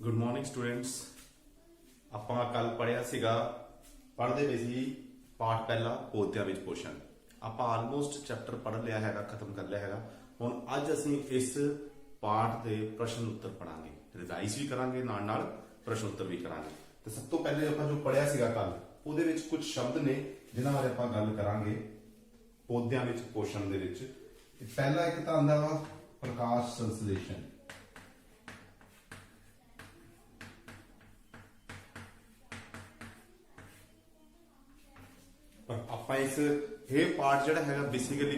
Good morning students. ਆਪਾਂ ਕੱਲ ਪੜਿਆ ਸੀਗਾ ਪੜ੍ਹਦੇ ਪਏ ਸੀ ਪਾਠ ਪਹਿਲਾ ਪੌਦਿਆਂ ਵਿੱਚ ਪੋਸ਼ਣ। ਆਪਾਂ ਆਲਮੋਸਟ ਚੈਪਟਰ ਪੜ੍ਹ ਲਿਆ ਹੈਗਾ, ਖਤਮ ਕਰ ਲਿਆ ਹੈਗਾ। ਹੁਣ ਅੱਜ ਅਸੀਂ ਇਸ ਪਾਠ ਦੇ ਪ੍ਰਸ਼ਨ ਉੱਤਰ ਪੜਾਂਗੇ, ਰਿਵਾਈਜ਼ ਵੀ ਕਰਾਂਗੇ, ਨਾਲ ਨਾਲ ਪ੍ਰਸ਼ਨ ਉੱਤਰ ਵੀ ਕਰਾਂਗੇ। ਤੇ ਸਭ ਤੋਂ ਪਹਿਲੇ ਆਪਾਂ ਜੋ ਪੜਿਆ ਸੀਗਾ ਕੱਲ, ਉਹਦੇ ਵਿੱਚ ਕੁਝ ਸ਼ਬਦ ਨੇ ਜਿਨ੍ਹਾਂ ਬਾਰੇ ਆਪਾਂ ਗੱਲ ਕਰਾਂਗੇ ਪੌਦਿਆਂ ਵਿੱਚ ਪੋਸ਼ਣ ਦੇ ਵਿੱਚ। ਪਹਿਲਾ ਇੱਕ ਤਾਂ ਆਉਂਦਾ ਵਾ ਪ੍ਰਕਾਸ਼ ਸੰਸਲੇਸ਼ਨ। ਆਪਾਂ ਇਹ ਪਾर्ट ਜਿਹੜਾ ਹੈਗਾ ਬੇਸਿਕਲੀ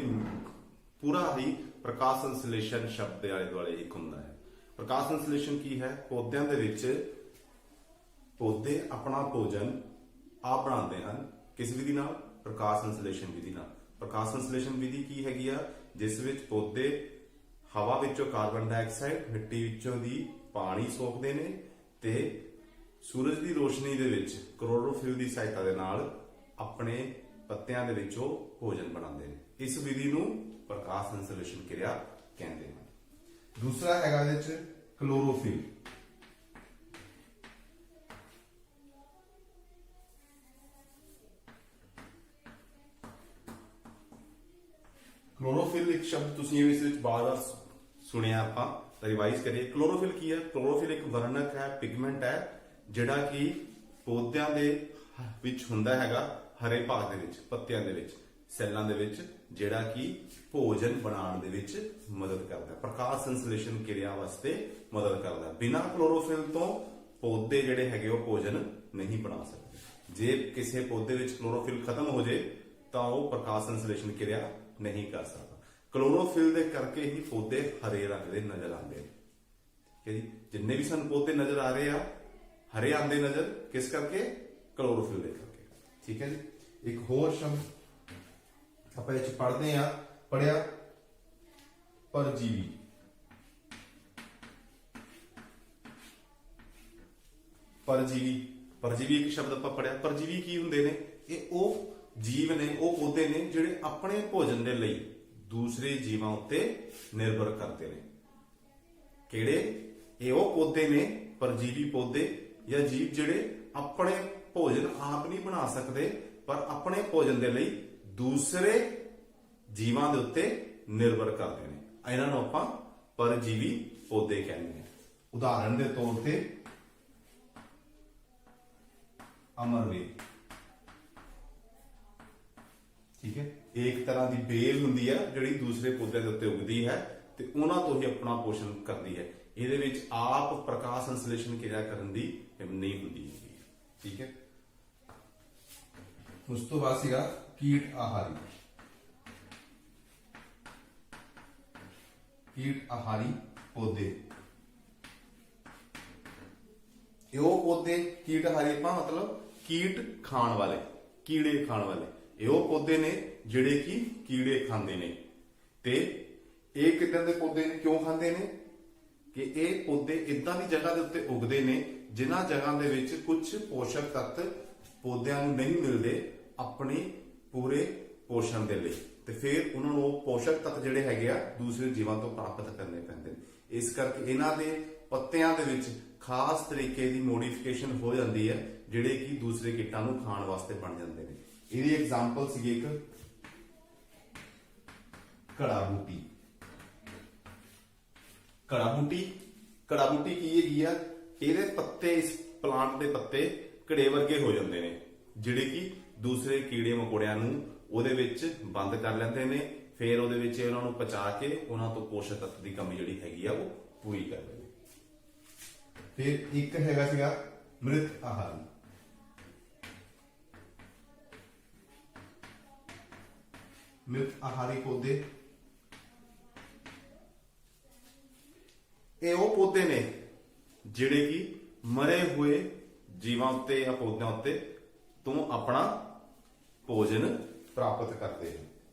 ਪੂਰਾ ਹੀ ਪ੍ਰਕਾਸ਼ ਸੰਸਲੇਸ਼ਨ ਸ਼ਬਦ ਦੇ ਆਲੇ ਦੁਆਲੇ ਇੱਕ ਹੁੰਦਾ ਹੈ। ਪ੍ਰਕਾਸ਼ ਸੰਸਲੇਸ਼ਨ ਕੀ ਹੈ? ਪੌਦਿਆਂ ਦੇ ਵਿੱਚ ਪੌਦੇ ਆਪਣਾ ਭੋਜਨ ਆਪ ਬਣਾਉਂਦੇ ਹਨ। ਕਿਸ ਵਿਧੀ ਨਾਲ? ਪ੍ਰਕਾਸ਼ ਸੰਸਲੇਸ਼ਨ ਵਿਧੀ ਨਾਲ। ਪ੍ਰਕਾਸ਼ ਸੰਸਲੇਸ਼ਨ ਵਿਧੀ ਕੀ ਹੈਗੀ ਆ? ਜਿਸ ਵਿੱਚ ਪੌਦੇ ਹਵਾ ਵਿੱਚੋਂ ਕਾਰਬਨ ਡਾਈਆਕਸਾਈਡ, ਮਿੱਟੀ ਵਿੱਚੋਂ ਦੀ ਪਾਣੀ ਸੋਖਦੇ ਨੇ ਤੇ ਸੂਰਜ ਦੀ ਰੋਸ਼ਨੀ ਦੇ ਵਿੱਚ ਕਲੋਰੋਫਿਲ ਦੀ ਸਹਾਇਤਾ ਦੇ ਨਾਲ ਆਪਣੇ ਪੱਤਿਆਂ ਦੇ ਵਿੱਚੋਂ ਭੋਜਨ ਬਣਾਉਂਦੇ ਨੇ। ਇਸ ਵਿਧੀ ਨੂੰ ਪ੍ਰਕਾਸ਼ ਸੰਸਲੇਸ਼ਨ ਕਿਰਿਆ ਕਹਿੰਦੇ ਹਨ। ਦੂਸਰਾ ਹੈਗਾ ਇਹਦੇ ਵਿੱਚ ਕਲੋਰੋਫਿਲ। ਕਲੋਰੋਫਿਲ ਇੱਕ ਸ਼ਬਦ ਤੁਸੀਂ ਇਸ ਵਿੱਚ ਬਾਰ-ਬਾਰ ਸੁਣਿਆ, ਆਪਾਂ ਰਿਵਾਈਜ਼ ਕਰੀਏ। ਕਲੋਰੋਫਿਲ ਕੀ ਹੈ? ਕਲੋਰੋਫਿਲ ਇੱਕ ਵਰਣਕ ਹੈ, ਪਿਗਮੈਂਟ ਹੈ, ਜਿਹੜਾ ਕਿ ਪੌਦਿਆਂ ਦੇ ਵਿੱਚ ਹੁੰਦਾ ਹੈਗਾ, ਹਰੇ ਭਾਗ ਦੇ ਵਿੱਚ, ਪੱਤਿਆਂ ਦੇ ਵਿੱਚ, ਸੈੱਲਾਂ ਦੇ ਵਿੱਚ, ਜਿਹੜਾ ਕਿ ਭੋਜਨ ਬਣਾਉਣ ਦੇ ਵਿੱਚ ਮਦਦ ਕਰਦਾ ਹੈ, ਪ੍ਰਕਾਸ਼ ਸੰਸਲੇਸ਼ਨ ਕਿਰਿਆ ਵਾਸਤੇ ਮਦਦ ਕਰਦਾ ਹੈ। ਬਿਨਾਂ ਕਲੋਰੋਫਿਲ ਤੋਂ ਪੌਦੇ ਜਿਹੜੇ ਹੈਗੇ ਉਹ ਭੋਜਨ ਨਹੀਂ ਬਣਾ ਸਕਦੇ। ਜੇ ਕਿਸੇ ਪੌਦੇ ਵਿੱਚ ਕਲੋਰੋਫਿਲ ਖਤਮ ਹੋ ਜੇ ਤਾਂ ਉਹ ਪ੍ਰਕਾਸ਼ ਸੰਸਲੇਸ਼ਨ ਕਿਰਿਆ ਨਹੀਂ ਕਰ ਸਕਦਾ। ਕਲੋਰੋਫਿਲ ਦੇ ਕਰਕੇ ਹੀ ਪੌਦੇ ਹਰੇ ਰੰਗ ਦੇ ਨਜ਼ਰ ਆਉਂਦੇ ਨੇ। ਠੀਕ ਹੈ ਜੀ, ਜਿੰਨੇ ਵੀ ਸਾਨੂੰ ਪੌਦੇ ਨਜ਼ਰ ਆ ਰਹੇ ਆ ਹਰੇ ਆਉਂਦੇ ਨਜ਼ਰ, ਕਿਸ ਕਰਕੇ? ਕਲੋਰੋਫਿਲ ਦੇ ਕਰਕੇ। ਠੀਕ ਹੈ ਜੀ। ਇੱਕ ਹੋਰ ਸ਼ਬਦ ਆਪਾਂ ਇਹ ਪੜ੍ਹਦੇ ਆ, ਪੜਿਆ ਪਰਜੀਵੀ। ਪਰਜੀਵੀ ਇੱਕ ਸ਼ਬਦ ਆਪਾਂ ਪੜਿਆ। ਪਰਜੀਵੀ ਕੀ ਹੁੰਦੇ ਨੇ? ਇਹ ਉਹ ਜੀਵ ਨੇ, ਉਹ ਪੌਦੇ ਨੇ ਜਿਹੜੇ ਆਪਣੇ ਭੋਜਨ ਦੇ ਲਈ ਦੂਸਰੇ ਜੀਵਾਂ ਉੱਤੇ ਨਿਰਭਰ ਕਰਦੇ ਨੇ। ਕਿਹੜੇ? ਇਹ ਉਹ ਪੌਦੇ ਨੇ, ਪਰਜੀਵੀ ਪੌਦੇ ਜਾਂ ਜੀਵ, ਜਿਹੜੇ ਆਪਣੇ ਭੋਜਨ ਆਪ ਨਹੀਂ ਬਣਾ ਸਕਦੇ ਪਰ ਆਪਣੇ ਭੋਜਨ ਦੇ ਲਈ ਦੂਸਰੇ ਜੀਵਾਂ ਦੇ ਉੱਤੇ ਨਿਰਭਰ ਕਰਦੇ ਨੇ। ਇਹਨਾਂ ਨੂੰ ਆਪਾਂ ਪਰਜੀਵੀ ਪੌਦੇ ਕਹਿੰਦੇ ਹਾਂ। ਉਦਾਹਰਨ ਦੇ ਤੌਰ ਤੇ ਅਮਰਵੇਲ। ਠੀਕ ਹੈ, ਇੱਕ ਤਰ੍ਹਾਂ ਦੀ ਬੇਲ ਹੁੰਦੀ ਹੈ ਜਿਹੜੀ ਦੂਸਰੇ ਪੌਦੇ ਦੇ ਉੱਤੇ ਉਗਦੀ ਹੈ ਤੇ ਉਹਨਾਂ ਤੋਂ ਹੀ ਆਪਣਾ ਪੋਸ਼ਣ ਕਰਦੀ ਹੈ। ਇਹਦੇ ਵਿੱਚ ਆਪ ਪ੍ਰਕਾਸ਼ ਸੰਸਲੇਸ਼ਨ ਕਿਰਿਆ ਕਰਨ ਦੀ ਨਹੀਂ ਹੁੰਦੀ। ਠੀਕ ਹੈ। ਉਸ ਤੋਂ ਬਾਅਦ ਸੀਗਾ ਕੀਟ ਆਹਾਰੀ। ਕੀਟ ਆਹਾਰੀ ਪੌਦੇ, ਇਹ ਉਹ ਪੌਦੇ, ਕੀਟ ਆਹਾਰੀ ਆਪਾਂ ਮਤਲਬ ਕੀਟ ਖਾਣ ਵਾਲੇ, ਕੀੜੇ ਖਾਣ ਵਾਲੇ। ਇਹ ਉਹ ਪੌਦੇ ਨੇ ਜਿਹੜੇ ਕਿ ਕੀੜੇ ਖਾਂਦੇ ਨੇ। ਤੇ ਇਹ ਕਿੱਦਾਂ ਦੇ ਪੌਦੇ ਨੇ, ਕਿਉਂ ਖਾਂਦੇ ਨੇ? ਕਿ ਇਹ ਪੌਦੇ ਇਦਾਂ ਦੀ ਜਗ੍ਹਾ ਦੇ ਉੱਤੇ ਉਗਦੇ ਨੇ ਜਿਨ੍ਹਾਂ ਜਗ੍ਹਾ ਦੇ ਵਿੱਚ ਕੁਝ ਪੋਸ਼ਕ ਤੱਤ ਪੌਦਿਆਂ ਨੂੰ ਨਹੀਂ ਮਿਲਦੇ ਆਪਣੇ ਪੂਰੇ ਪੋਸ਼ਣ ਦੇ ਲਈ, ਤੇ ਫਿਰ ਉਹਨਾਂ ਨੂੰ ਉਹ ਪੋਸ਼ਕ ਤੱਤ ਜਿਹੜੇ ਹੈਗੇ ਆ ਦੂਸਰੇ ਜੀਵਾਂ ਤੋਂ ਪ੍ਰਾਪਤ ਕਰਨੇ ਪੈਂਦੇ ਨੇ। ਇਸ ਕਰਕੇ ਇਹਨਾਂ ਦੇ ਪੱਤਿਆਂ ਦੇ ਵਿੱਚ ਖਾਸ ਤਰੀਕੇ ਦੀ ਮੋਡੀਫਿਕੇਸ਼ਨ ਹੋ ਜਾਂਦੀ ਹੈ ਜਿਹੜੇ ਕਿ ਦੂਸਰੇ ਕੀਟਾਂ ਨੂੰ ਖਾਣ ਵਾਸਤੇ ਬਣ ਜਾਂਦੇ ਨੇ। ਇਹਦੀ ਐਗਜ਼ਾਮਪਲ ਸੀਗੀ ਇੱਕ ਘੜਾ ਬੂਟੀ। ਘੜਾ ਬੂਟੀ ਕੀ ਹੈਗੀ ਆ? ਇਹਦੇ ਪੱਤੇ, ਇਸ ਪਲਾਂਟ ਦੇ ਪੱਤੇ ਘੜੇ ਵਰਗੇ ਹੋ ਜਾਂਦੇ ਨੇ ਜਿਹੜੇ ਕਿ ਦੂਸਰੇ ਕੀੜੇ ਮਕੌੜਿਆਂ ਨੂੰ ਉਹਦੇ ਵਿੱਚ ਬੰਦ ਕਰ ਲੈਂਦੇ ਨੇ। ਫਿਰ ਉਹਦੇ ਵਿੱਚ ਉਹਨਾਂ ਨੂੰ ਪਚਾ ਕੇ ਉਹਨਾਂ ਤੋਂ ਪੋਸ਼ਕ ਤੱਤ ਦੀ ਕਮੀ ਜਿਹੜੀ ਹੈਗੀ ਆ ਉਹ ਪੂਰੀ ਕਰਦੇ ਨੇ। ਫਿਰ ਇੱਕ ਹੈਗਾ ਸੀਗਾ ਮ੍ਰਿਤ ਆਹਾਰੀ। ਮ੍ਰਿਤ ਆਹਾਰੀ ਪੌਦੇ, ਇਹ ਉਹ ਪੌਦੇ ਨੇ ਜਿਹੜੇ ਕਿ ਮਰੇ ਹੋਏ ਜੀਵਾਂ ਉੱਤੇ ਜਾਂ ਪੌਦਿਆਂ ਉੱਤੇ ਤੋਂ ਆਪਣਾ ਭੋਜਨ ਪ੍ਰਾਪਤ ਕਰਦੇ ਨੇ।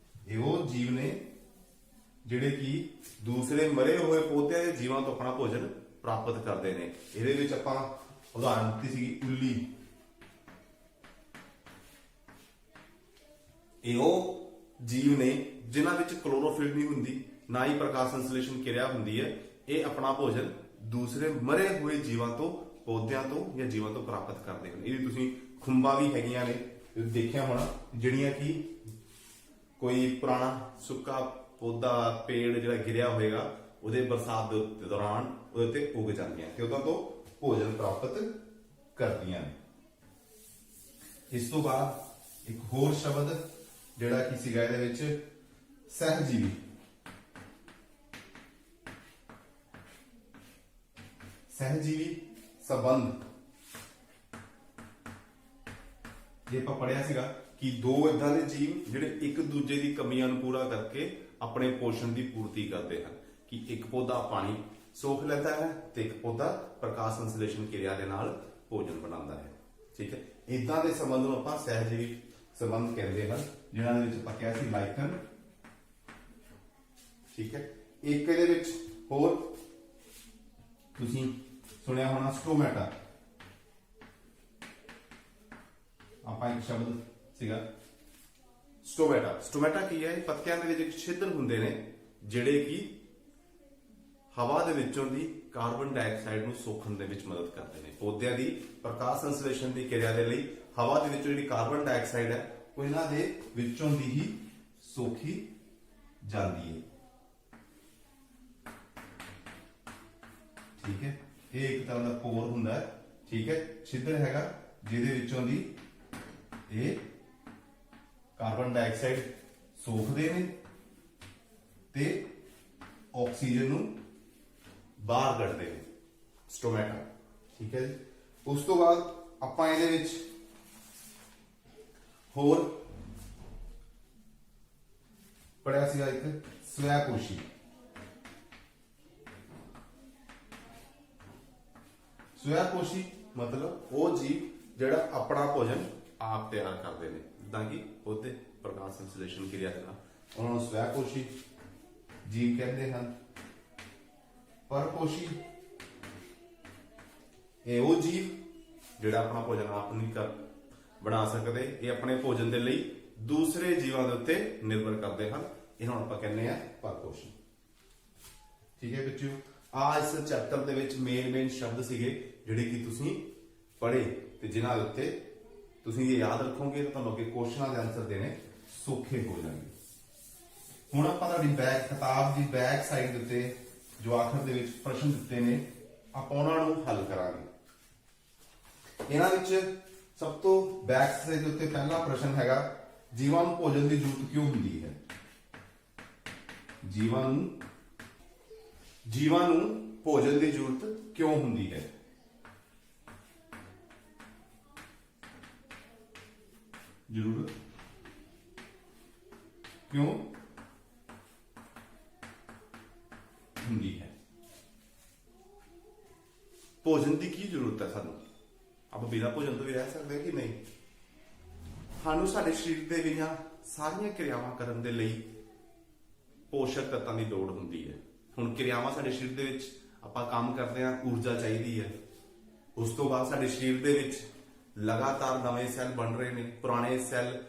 ਇਹ ਉਹ ਜੀਵ ਨੇ ਜਿਹੜੇ ਕਿ ਦੂਸਰੇ ਮਰੇ ਹੋਏ ਪੌਦਿਆਂ ਦੇ ਜੀਵਾਂ ਤੋਂ ਆਪਣਾ ਭੋਜਨ ਪ੍ਰਾਪਤ ਕਰਦੇ ਨੇ। ਇਹਦੇ ਵਿੱਚ ਆਪਾਂ ਉਦਾਹਰਨ ਦਿੱਤੀ ਸੀਗੀ ਉੱਲੀ। ਇਹ ਉਹ ਜੀਵ ਨੇ ਜਿਨ੍ਹਾਂ ਵਿੱਚ ਕਲੋਰੋਫਿਲ ਨਹੀਂ ਹੁੰਦੀ, ਨਾ ਹੀ ਪ੍ਰਕਾਸ਼ ਸੰਸਲੇਸ਼ਨ ਕਿਰਿਆ ਹੁੰਦੀ ਹੈ। ਇਹ ਆਪਣਾ ਭੋਜਨ ਦੂਸਰੇ ਮਰੇ ਹੋਏ ਜੀਵਾਂ ਤੋਂ ਪੌਦਿਆਂ ਤੋਂ ਜਾਂ ਜੀਵਾਂ ਤੋਂ ਪ੍ਰਾਪਤ ਕਰਦੇ ਹਨ। ਇਹਦੀ ਤੁਸੀਂ ਖੁੰਬਾਂ ਵੀ ਹੈਗੀਆਂ ਨੇ, ਤੁਸੀਂ ਦੇਖਿਆ ਹੋਣਾ, ਜਿਹੜੀਆਂ ਕਿ ਕੋਈ ਪੁਰਾਣਾ ਸੁੱਕਾ ਪੌਦਾ ਪੇੜ ਜਿਹੜਾ ਗਿਰਿਆ ਹੋਏਗਾ ਉਹਦੇ ਬਰਸਾਤ ਦੇ ਦੌਰਾਨ ਉਹਦੇ ਤੇ ਉੱਗ ਜਾਂਦੀਆਂ ਤੇ ਉਹਨਾਂ ਤੋਂ ਭੋਜਨ ਪ੍ਰਾਪਤ ਕਰਦੀਆਂ ਨੇ। ਇਸ ਤੋਂ ਬਾਅਦ ਇੱਕ ਹੋਰ ਸ਼ਬਦ ਜਿਹੜਾ ਕਿ ਸੀਗਾ ਇਹਦੇ ਵਿੱਚ ਸਹਿਜੀਵੀ। ਸਹਿਜੀਵੀ ਸੰਬੰਧ, ਜੇ ਆਪਾਂ ਪੜਿਆ ਸੀਗਾ ਕਿ ਦੋ ਇਦਾਂ ਦੇ ਜੀਵ ਜਿਹੜੇ ਇੱਕ ਦੂਜੇ ਦੀ ਕਮੀਆਂ ਨੂੰ ਪੂਰਾ ਕਰਕੇ ਆਪਣੇ ਪੋਸ਼ਣ ਦੀ ਪੂਰਤੀ ਕਰਦੇ ਹਨ, ਕਿ ਇੱਕ ਪੌਦਾ ਪਾਣੀ ਸੋਖ ਲੈਂਦਾ ਹੈ ਤੇ ਇੱਕ ਪੌਦਾ ਪ੍ਰਕਾਸ਼ ਸੰਸਲੇਸ਼ਨ ਕਿਰਿਆ ਦੇ ਨਾਲ ਭੋਜਨ ਬਣਾਉਂਦਾ ਹੈ। ਠੀਕ ਹੈ, ਇਦਾਂ ਦੇ ਸੰਬੰਧ ਨੂੰ ਆਪਾਂ ਸਹਿਜੀਵੀ ਸੰਬੰਧ ਕਹਿੰਦੇ ਹਨ, ਜਿਨ੍ਹਾਂ ਦੇ ਵਿੱਚ ਆਪਾਂ ਕਿਹਾ ਸੀ ਲਾਈਕਨ। ਠੀਕ ਹੈ, ਇੱਕ ਇਹਦੇ ਵਿੱਚ ਹੋਰ ਤੁਸੀਂ ਸੁਣਿਆ ਹੋਣਾ ਸਟੋਮੈਟਾ। ਆਪਾਂ ਇੱਕ ਸ਼ਬਦ ਸੀਗਾ ਸਟੋਮੈਟਾ। ਸਟੋਮੈਟਾ ਕੀ ਹੈ? ਪੱਤਿਆਂ ਦੇ ਵਿੱਚ ਇੱਕ ਛਿੱਦਰ ਹੁੰਦੇ ਨੇ ਜਿਹੜੇ ਕਿ ਹਵਾ ਦੇ ਵਿੱਚੋਂ ਦੀ ਕਾਰਬਨ ਡਾਈਆਕਸਾਈਡ ਨੂੰ ਸੋਖਣ ਦੇ ਵਿੱਚ ਮਦਦ ਕਰਦੇ ਨੇ। ਪੌਦਿਆਂ ਦੀ ਪ੍ਰਕਾਸ਼ ਸੰਸਲੇਸ਼ਨ ਦੀ ਕਿਰਿਆ ਦੇ ਲਈ ਹਵਾ ਦੇ ਵਿੱਚੋਂ ਜਿਹੜੀ ਕਾਰਬਨ ਡਾਈਆਕਸਾਈਡ ਹੈ ਉਹ ਇਹਨਾਂ ਦੇ ਵਿੱਚੋਂ ਦੀ ਹੀ ਸੋਖੀ ਜਾਂਦੀ ਹੈ। ਠੀਕ ਹੈ, ਇਹ ਇੱਕ ਤਰ੍ਹਾਂ ਦਾ ਪੋਰ ਹੁੰਦਾ ਹੈ। ਠੀਕ ਹੈ, ਛਿੱਦਰ ਹੈਗਾ ਜਿਹਦੇ ਵਿੱਚੋਂ ਦੀ ਇਹ ਕਾਰਬਨ ਡਾਈਆਕਸਾਈਡ ਸੋਖਦੇ ਨੇ ਤੇ ਆਕਸੀਜਨ ਨੂੰ ਬਾਹਰ ਕੱਢਦੇ ਨੇ, ਸਟੋਮੈਟਾ। ਠੀਕ ਹੈ ਜੀ, ਉਸ ਤੋਂ ਬਾਅਦ ਆਪਾਂ ਇਹਦੇ ਵਿੱਚ ਹੋਰ ਪੜਿਆ ਸੀਗਾ ਇੱਕ ਸਵੈਪੋਸ਼ੀ। ਸਵੈਪੋਸ਼ੀ ਮਤਲਬ ਉਹ ਜੀਵ ਜਿਹੜਾ ਆਪਣਾ ਭੋਜਨ ਆਪ ਤਿਆਰ ਕਰਦੇ ਨੇ, ਜਿੱਦਾਂ ਕਿ ਉਹਦੇ ਪ੍ਰਕਾਸ਼ ਸੰਸਲੇਸ਼ਨ ਕਿਰਿਆ ਦੇ ਨਾਲ ਉਹਨਾਂ ਨੂੰ ਸਵੈਪੋਸ਼ੀ ਜੀਵ ਕਹਿੰਦੇ ਹਨ। ਪਰਪੋਸ਼ੀ ਇਹ ਉਹ ਜੀਵ ਜਿਹੜਾ ਆਪਣਾ ਭੋਜਨ ਆਪ ਨਹੀਂ ਬਣਾ ਸਕਦੇ, ਇਹ ਆਪਣੇ ਭੋਜਨ ਦੇ ਲਈ ਦੂਸਰੇ ਜੀਵਾਂ ਦੇ ਉੱਤੇ ਨਿਰਭਰ ਕਰਦੇ ਹਨ, ਇਹਨਾਂ ਨੂੰ ਆਪਾਂ ਕਹਿੰਦੇ ਆ ਪਰਪੋਸ਼ੀ। ਠੀਕ ਹੈ ਬੱਚਿਓ, ਇਸ ਚੈਪਟਰ ਦੇ ਵਿੱਚ ਮੇਨ ਸ਼ਬਦ ਸੀਗੇ ਜਿਹੜੇ ਕਿ ਤੁਸੀਂ ਪੜ੍ਹੇ ਤੇ ਜਿਨ੍ਹਾਂ ਦੇ ਉੱਤੇ ਤੁਸੀਂ ਇਹ ਯਾਦ ਰੱਖੋਗੇ ਤਾਂ ਤੁਹਾਨੂੰ ਅੱਗੇ ਕੁਐਸਚਨਾਂ ਦੇ ਆਨਸਰ ਦੇਣੇ ਸੌਖੇ ਹੋ ਜਾਣਗੇ। ਹੁਣ ਆਪਾਂ ਤੁਹਾਡੀ ਕਿਤਾਬ ਦੀ ਬੈਕ ਸਾਈਡ ਦੇ ਉੱਤੇ ਜੋ ਆਖਰ ਦੇ ਵਿੱਚ ਪ੍ਰਸ਼ਨ ਦਿੱਤੇ ਨੇ ਆਪਾਂ ਉਹਨਾਂ ਨੂੰ ਹੱਲ ਕਰਾਂਗੇ। ਇਹਨਾਂ ਵਿੱਚ ਸਭ ਤੋਂ ਬੈਕ ਸਾਈਡ ਦੇ ਉੱਤੇ ਪਹਿਲਾ ਪ੍ਰਸ਼ਨ ਹੈਗਾ, ਜੀਵਾਂ ਨੂੰ ਭੋਜਨ ਦੀ ਜ਼ਰੂਰਤ ਕਿਉਂ ਹੁੰਦੀ ਹੈ? ਜੀਵਾਂ ਨੂੰ ਭੋਜਨ ਦੀ ਜ਼ਰੂਰਤ ਕਿਉਂ ਹੁੰਦੀ ਹੈ? ਜ਼ਰੂਰਤ ਕਿਉਂ ਹੁੰਦੀ ਹੈ? ਭੋਜਨ ਦੀ ਕੀ ਜ਼ਰੂਰਤ ਹੈ ਸਾਨੂੰ? ਆਪਾਂ ਬਿਨਾਂ ਭੋਜਨ ਤੋਂ ਵੀ ਰਹਿ ਸਕਦੇ ਕਿ ਨਹੀਂ? ਸਾਨੂੰ ਸਾਡੇ ਸਰੀਰ ਦੇ ਵਿੱਚ ਸਾਰੀਆਂ ਕਿਰਿਆਵਾਂ ਕਰਨ ਦੇ ਲਈ ਪੋਸ਼ਕ ਤੱਤਾਂ ਦੀ ਲੋੜ ਹੁੰਦੀ ਹੈ। ਹੁਣ ਕਿਰਿਆਵਾਂ ਸਾਡੇ ਸਰੀਰ ਦੇ ਵਿੱਚ ਆਪਾਂ ਕੰਮ ਕਰਦੇ ਹਾਂ, ਊਰਜਾ ਚਾਹੀਦੀ ਹੈ। ਉਸ ਤੋਂ ਬਾਅਦ ਸਾਡੇ ਸਰੀਰ ਦੇ ਵਿੱਚ ਲਗਾਤਾਰ ਨਵੇਂ ਸੈੱਲ ਬਣ ਰਹੇ ਨੇ, ਪੁਰਾਣੇ ਸੈੱਲ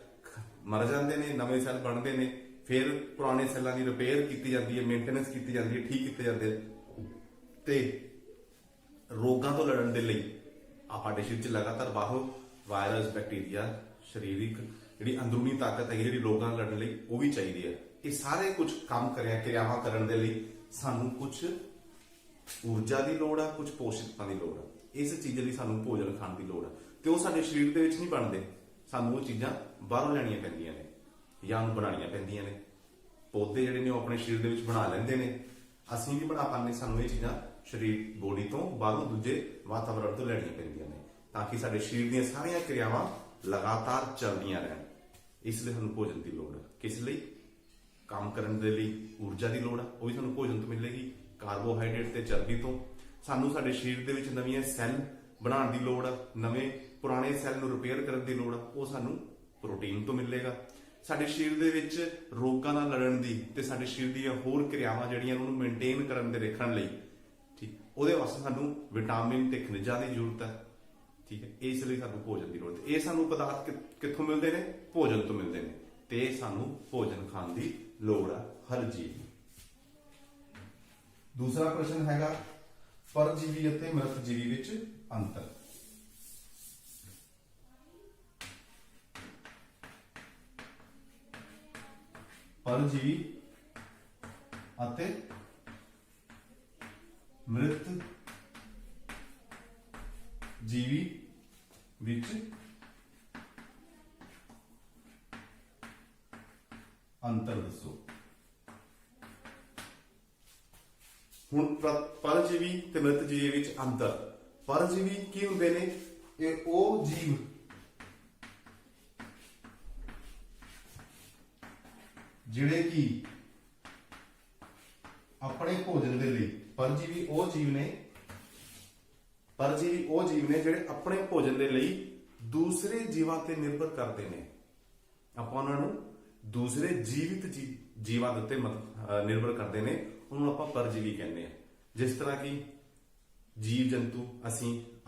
ਮਰ ਜਾਂਦੇ ਨੇ, ਨਵੇਂ ਸੈੱਲ ਬਣਦੇ ਨੇ, ਫਿਰ ਪੁਰਾਣੇ ਸੈੱਲਾਂ ਦੀ ਰਿਪੇਅਰ ਕੀਤੀ ਜਾਂਦੀ ਹੈ, ਮੇਨਟੇਨੈਂਸ ਕੀਤੀ ਜਾਂਦੀ ਹੈ, ਠੀਕ ਕੀਤੇ ਜਾਂਦੇ ਨੇ ਤੇ ਰੋਗਾਂ ਤੋਂ ਲੜਨ ਦੇ ਲਈ ਸਾਡੇ ਸਰੀਰ 'ਚ ਲਗਾਤਾਰ ਬਾਹਰੋਂ ਵਾਇਰਸ, ਬੈਕਟੀਰੀਆ, ਸਰੀਰਕ ਜਿਹੜੀ ਅੰਦਰੂਨੀ ਤਾਕਤ ਹੈ ਜਿਹੜੀ ਰੋਗਾਂ ਨਾਲ ਲੜਨ ਲਈ ਉਹ ਵੀ ਚਾਹੀਦੀ ਹੈ। ਇਹ ਸਾਰੇ ਕੁਝ ਕੰਮ ਕਿਰਿਆਵਾਂ ਕਰਨ ਦੇ ਲਈ ਸਾਨੂੰ ਕੁਝ ਊਰਜਾ ਦੀ ਲੋੜ ਆ, ਕੁਝ ਪੋਸ਼ਕ ਤੱਤਾਂ ਦੀ ਲੋੜ ਆ। ਇਸ ਚੀਜ਼ ਲਈ ਸਾਨੂੰ ਭੋਜਨ ਖਾਣ ਦੀ ਲੋੜ ਆ ਤੇ ਉਹ ਸਾਡੇ ਸਰੀਰ ਦੇ ਵਿੱਚ ਨਹੀਂ ਬਣਦੇ, ਸਾਨੂੰ ਉਹ ਚੀਜ਼ਾਂ ਬਾਹਰੋਂ ਲੈਣੀਆਂ ਪੈਂਦੀਆਂ ਨੇ ਜਾਂ ਉਹਨੂੰ ਬਣਾਉਣੀਆਂ ਪੈਂਦੀਆਂ ਨੇ। ਪੌਦੇ ਜਿਹੜੇ ਨੇ ਉਹ ਆਪਣੇ ਸਰੀਰ ਦੇ ਵਿੱਚ ਬਣਾ ਲੈਂਦੇ ਨੇ, ਅਸੀਂ ਨਹੀਂ ਬਣਾ ਪਾਉਂਦੇ। ਸਾਨੂੰ ਇਹ ਚੀਜ਼ਾਂ ਸਰੀਰ ਬੋਡੀ ਤੋਂ ਬਾਹਰੋਂ ਦੂਜੇ ਵਾਤਾਵਰਣ ਤੋਂ ਲੈਣੀਆਂ ਪੈਂਦੀਆਂ ਨੇ ਤਾਂ ਕਿ ਸਾਡੇ ਸਰੀਰ ਦੀਆਂ ਸਾਰੀਆਂ ਕਿਰਿਆਵਾਂ ਲਗਾਤਾਰ ਚੱਲਦੀਆਂ ਰਹਿਣ। ਇਸ ਲਈ ਸਾਨੂੰ ਭੋਜਨ ਦੀ ਲੋੜ ਹੈ। ਕਿਸ ਲਈ? ਕੰਮ ਕਰਨ ਦੇ ਲਈ ਊਰਜਾ ਦੀ ਲੋੜ ਹੈ, ਉਹ ਵੀ ਸਾਨੂੰ ਭੋਜਨ ਤੋਂ ਮਿਲੇਗੀ, ਕਾਰਬੋਹਾਈਡਰੇਟ ਤੇ ਚਰਬੀ ਤੋਂ। ਸਾਨੂੰ ਸਾਡੇ ਸਰੀਰ ਦੇ ਵਿੱਚ ਨਵੀਆਂ ਸੈੱਲ ਬਣਾਉਣ ਦੀ ਲੋੜ ਹੈ, ਨਵੇਂ ਪੁਰਾਣੇ ਸੈੱਲ ਨੂੰ ਰਿਪੇਅਰ ਕਰਨ ਦੀ ਲੋੜ ਹੈ, ਉਹ ਸਾਨੂੰ ਪ੍ਰੋਟੀਨ ਤੋਂ ਮਿਲੇਗਾ। ਸਾਡੇ ਸਰੀਰ ਦੇ ਵਿੱਚ ਰੋਗਾਂ ਨਾਲ ਲੜਨ ਦੀ ਤੇ ਸਾਡੇ ਸਰੀਰ ਦੀਆਂ ਹੋਰ ਕਿਰਿਆਵਾਂ ਜਿਹੜੀਆਂ ਉਹਨੂੰ ਮੇਨਟੇਨ ਕਰਨ ਦੇ ਰੱਖਣ ਲਈ, ਠੀਕ, ਉਹਦੇ ਵਾਸਤੇ ਸਾਨੂੰ ਵਿਟਾਮਿਨ ਤੇ ਖਣਿਜਾਂ ਦੀ ਜ਼ਰੂਰਤ ਹੈ। ਠੀਕ ਹੈ, ਇਸ ਲਈ ਸਾਨੂੰ ਭੋਜਨ ਦੀ ਲੋੜ ਹੈ। ਇਹ ਸਾਨੂੰ ਪਦਾਰਥ ਕਿੱਥੋਂ ਮਿਲਦੇ ਨੇ? ਭੋਜਨ ਤੋਂ ਮਿਲਦੇ ਨੇ ਤੇ ਸਾਨੂੰ ਭੋਜਨ ਖਾਣ ਦੀ ਲੋੜ ਹੈ ਹਰ ਜੀਵ ਨੂੰ। ਦੂਸਰਾ ਪ੍ਰਸ਼ਨ ਹੈਗਾ, ਪਰਜੀਵੀ ਅਤੇ ਮ੍ਰਿਤ ਜੀਵੀ ਵਿੱਚ ਅੰਤਰ। ਪਰਜੀਵੀ ਅਤੇ ਮ੍ਰਿਤ ਜੀਵੀ ਵਿੱਚ ਅੰਤਰ ਦੱਸੋ। ਹੁਣ ਪਰਜੀਵੀ ਤੇ ਮ੍ਰਿਤ ਜੀਵੀ ਵਿੱਚ ਅੰਤਰ। ਪਰਜੀਵੀ ਕੀ ਹੁੰਦੇ ਨੇ? ਇਹ ਉਹ ਜੀਵ ਜਿਹੜੇ ਕਿ ਆਪਣੇ ਭੋਜਨ ਦੇ ਲਈ, ਪਰਜੀਵੀ ਉਹ ਜੀਵ ਨੇ ਜਿਹੜੇ ਆਪਣੇ ਭੋਜਨ ਦੇ ਲਈ ਦੂਸਰੇ ਜੀਵਾਂ ਤੇ ਨਿਰਭਰ ਕਰਦੇ ਨੇ। ਆਪਾਂ ਉਹਨਾਂ ਨੂੰ ਦੂਸਰੇ ਜੀਵਿਤ ਜੀਵਾਂ ਦੇ ਉੱਤੇ ਨਿਰਭਰ ਕਰਦੇ ਨੇ, ਉਹਨੂੰ ਆਪਾਂ ਪਰਜੀਵੀ ਕਹਿੰਦੇ ਆ। ਜਿਸ ਤਰ੍ਹਾਂ ਕਿ ਜੀਵ ਜੰਤੂ,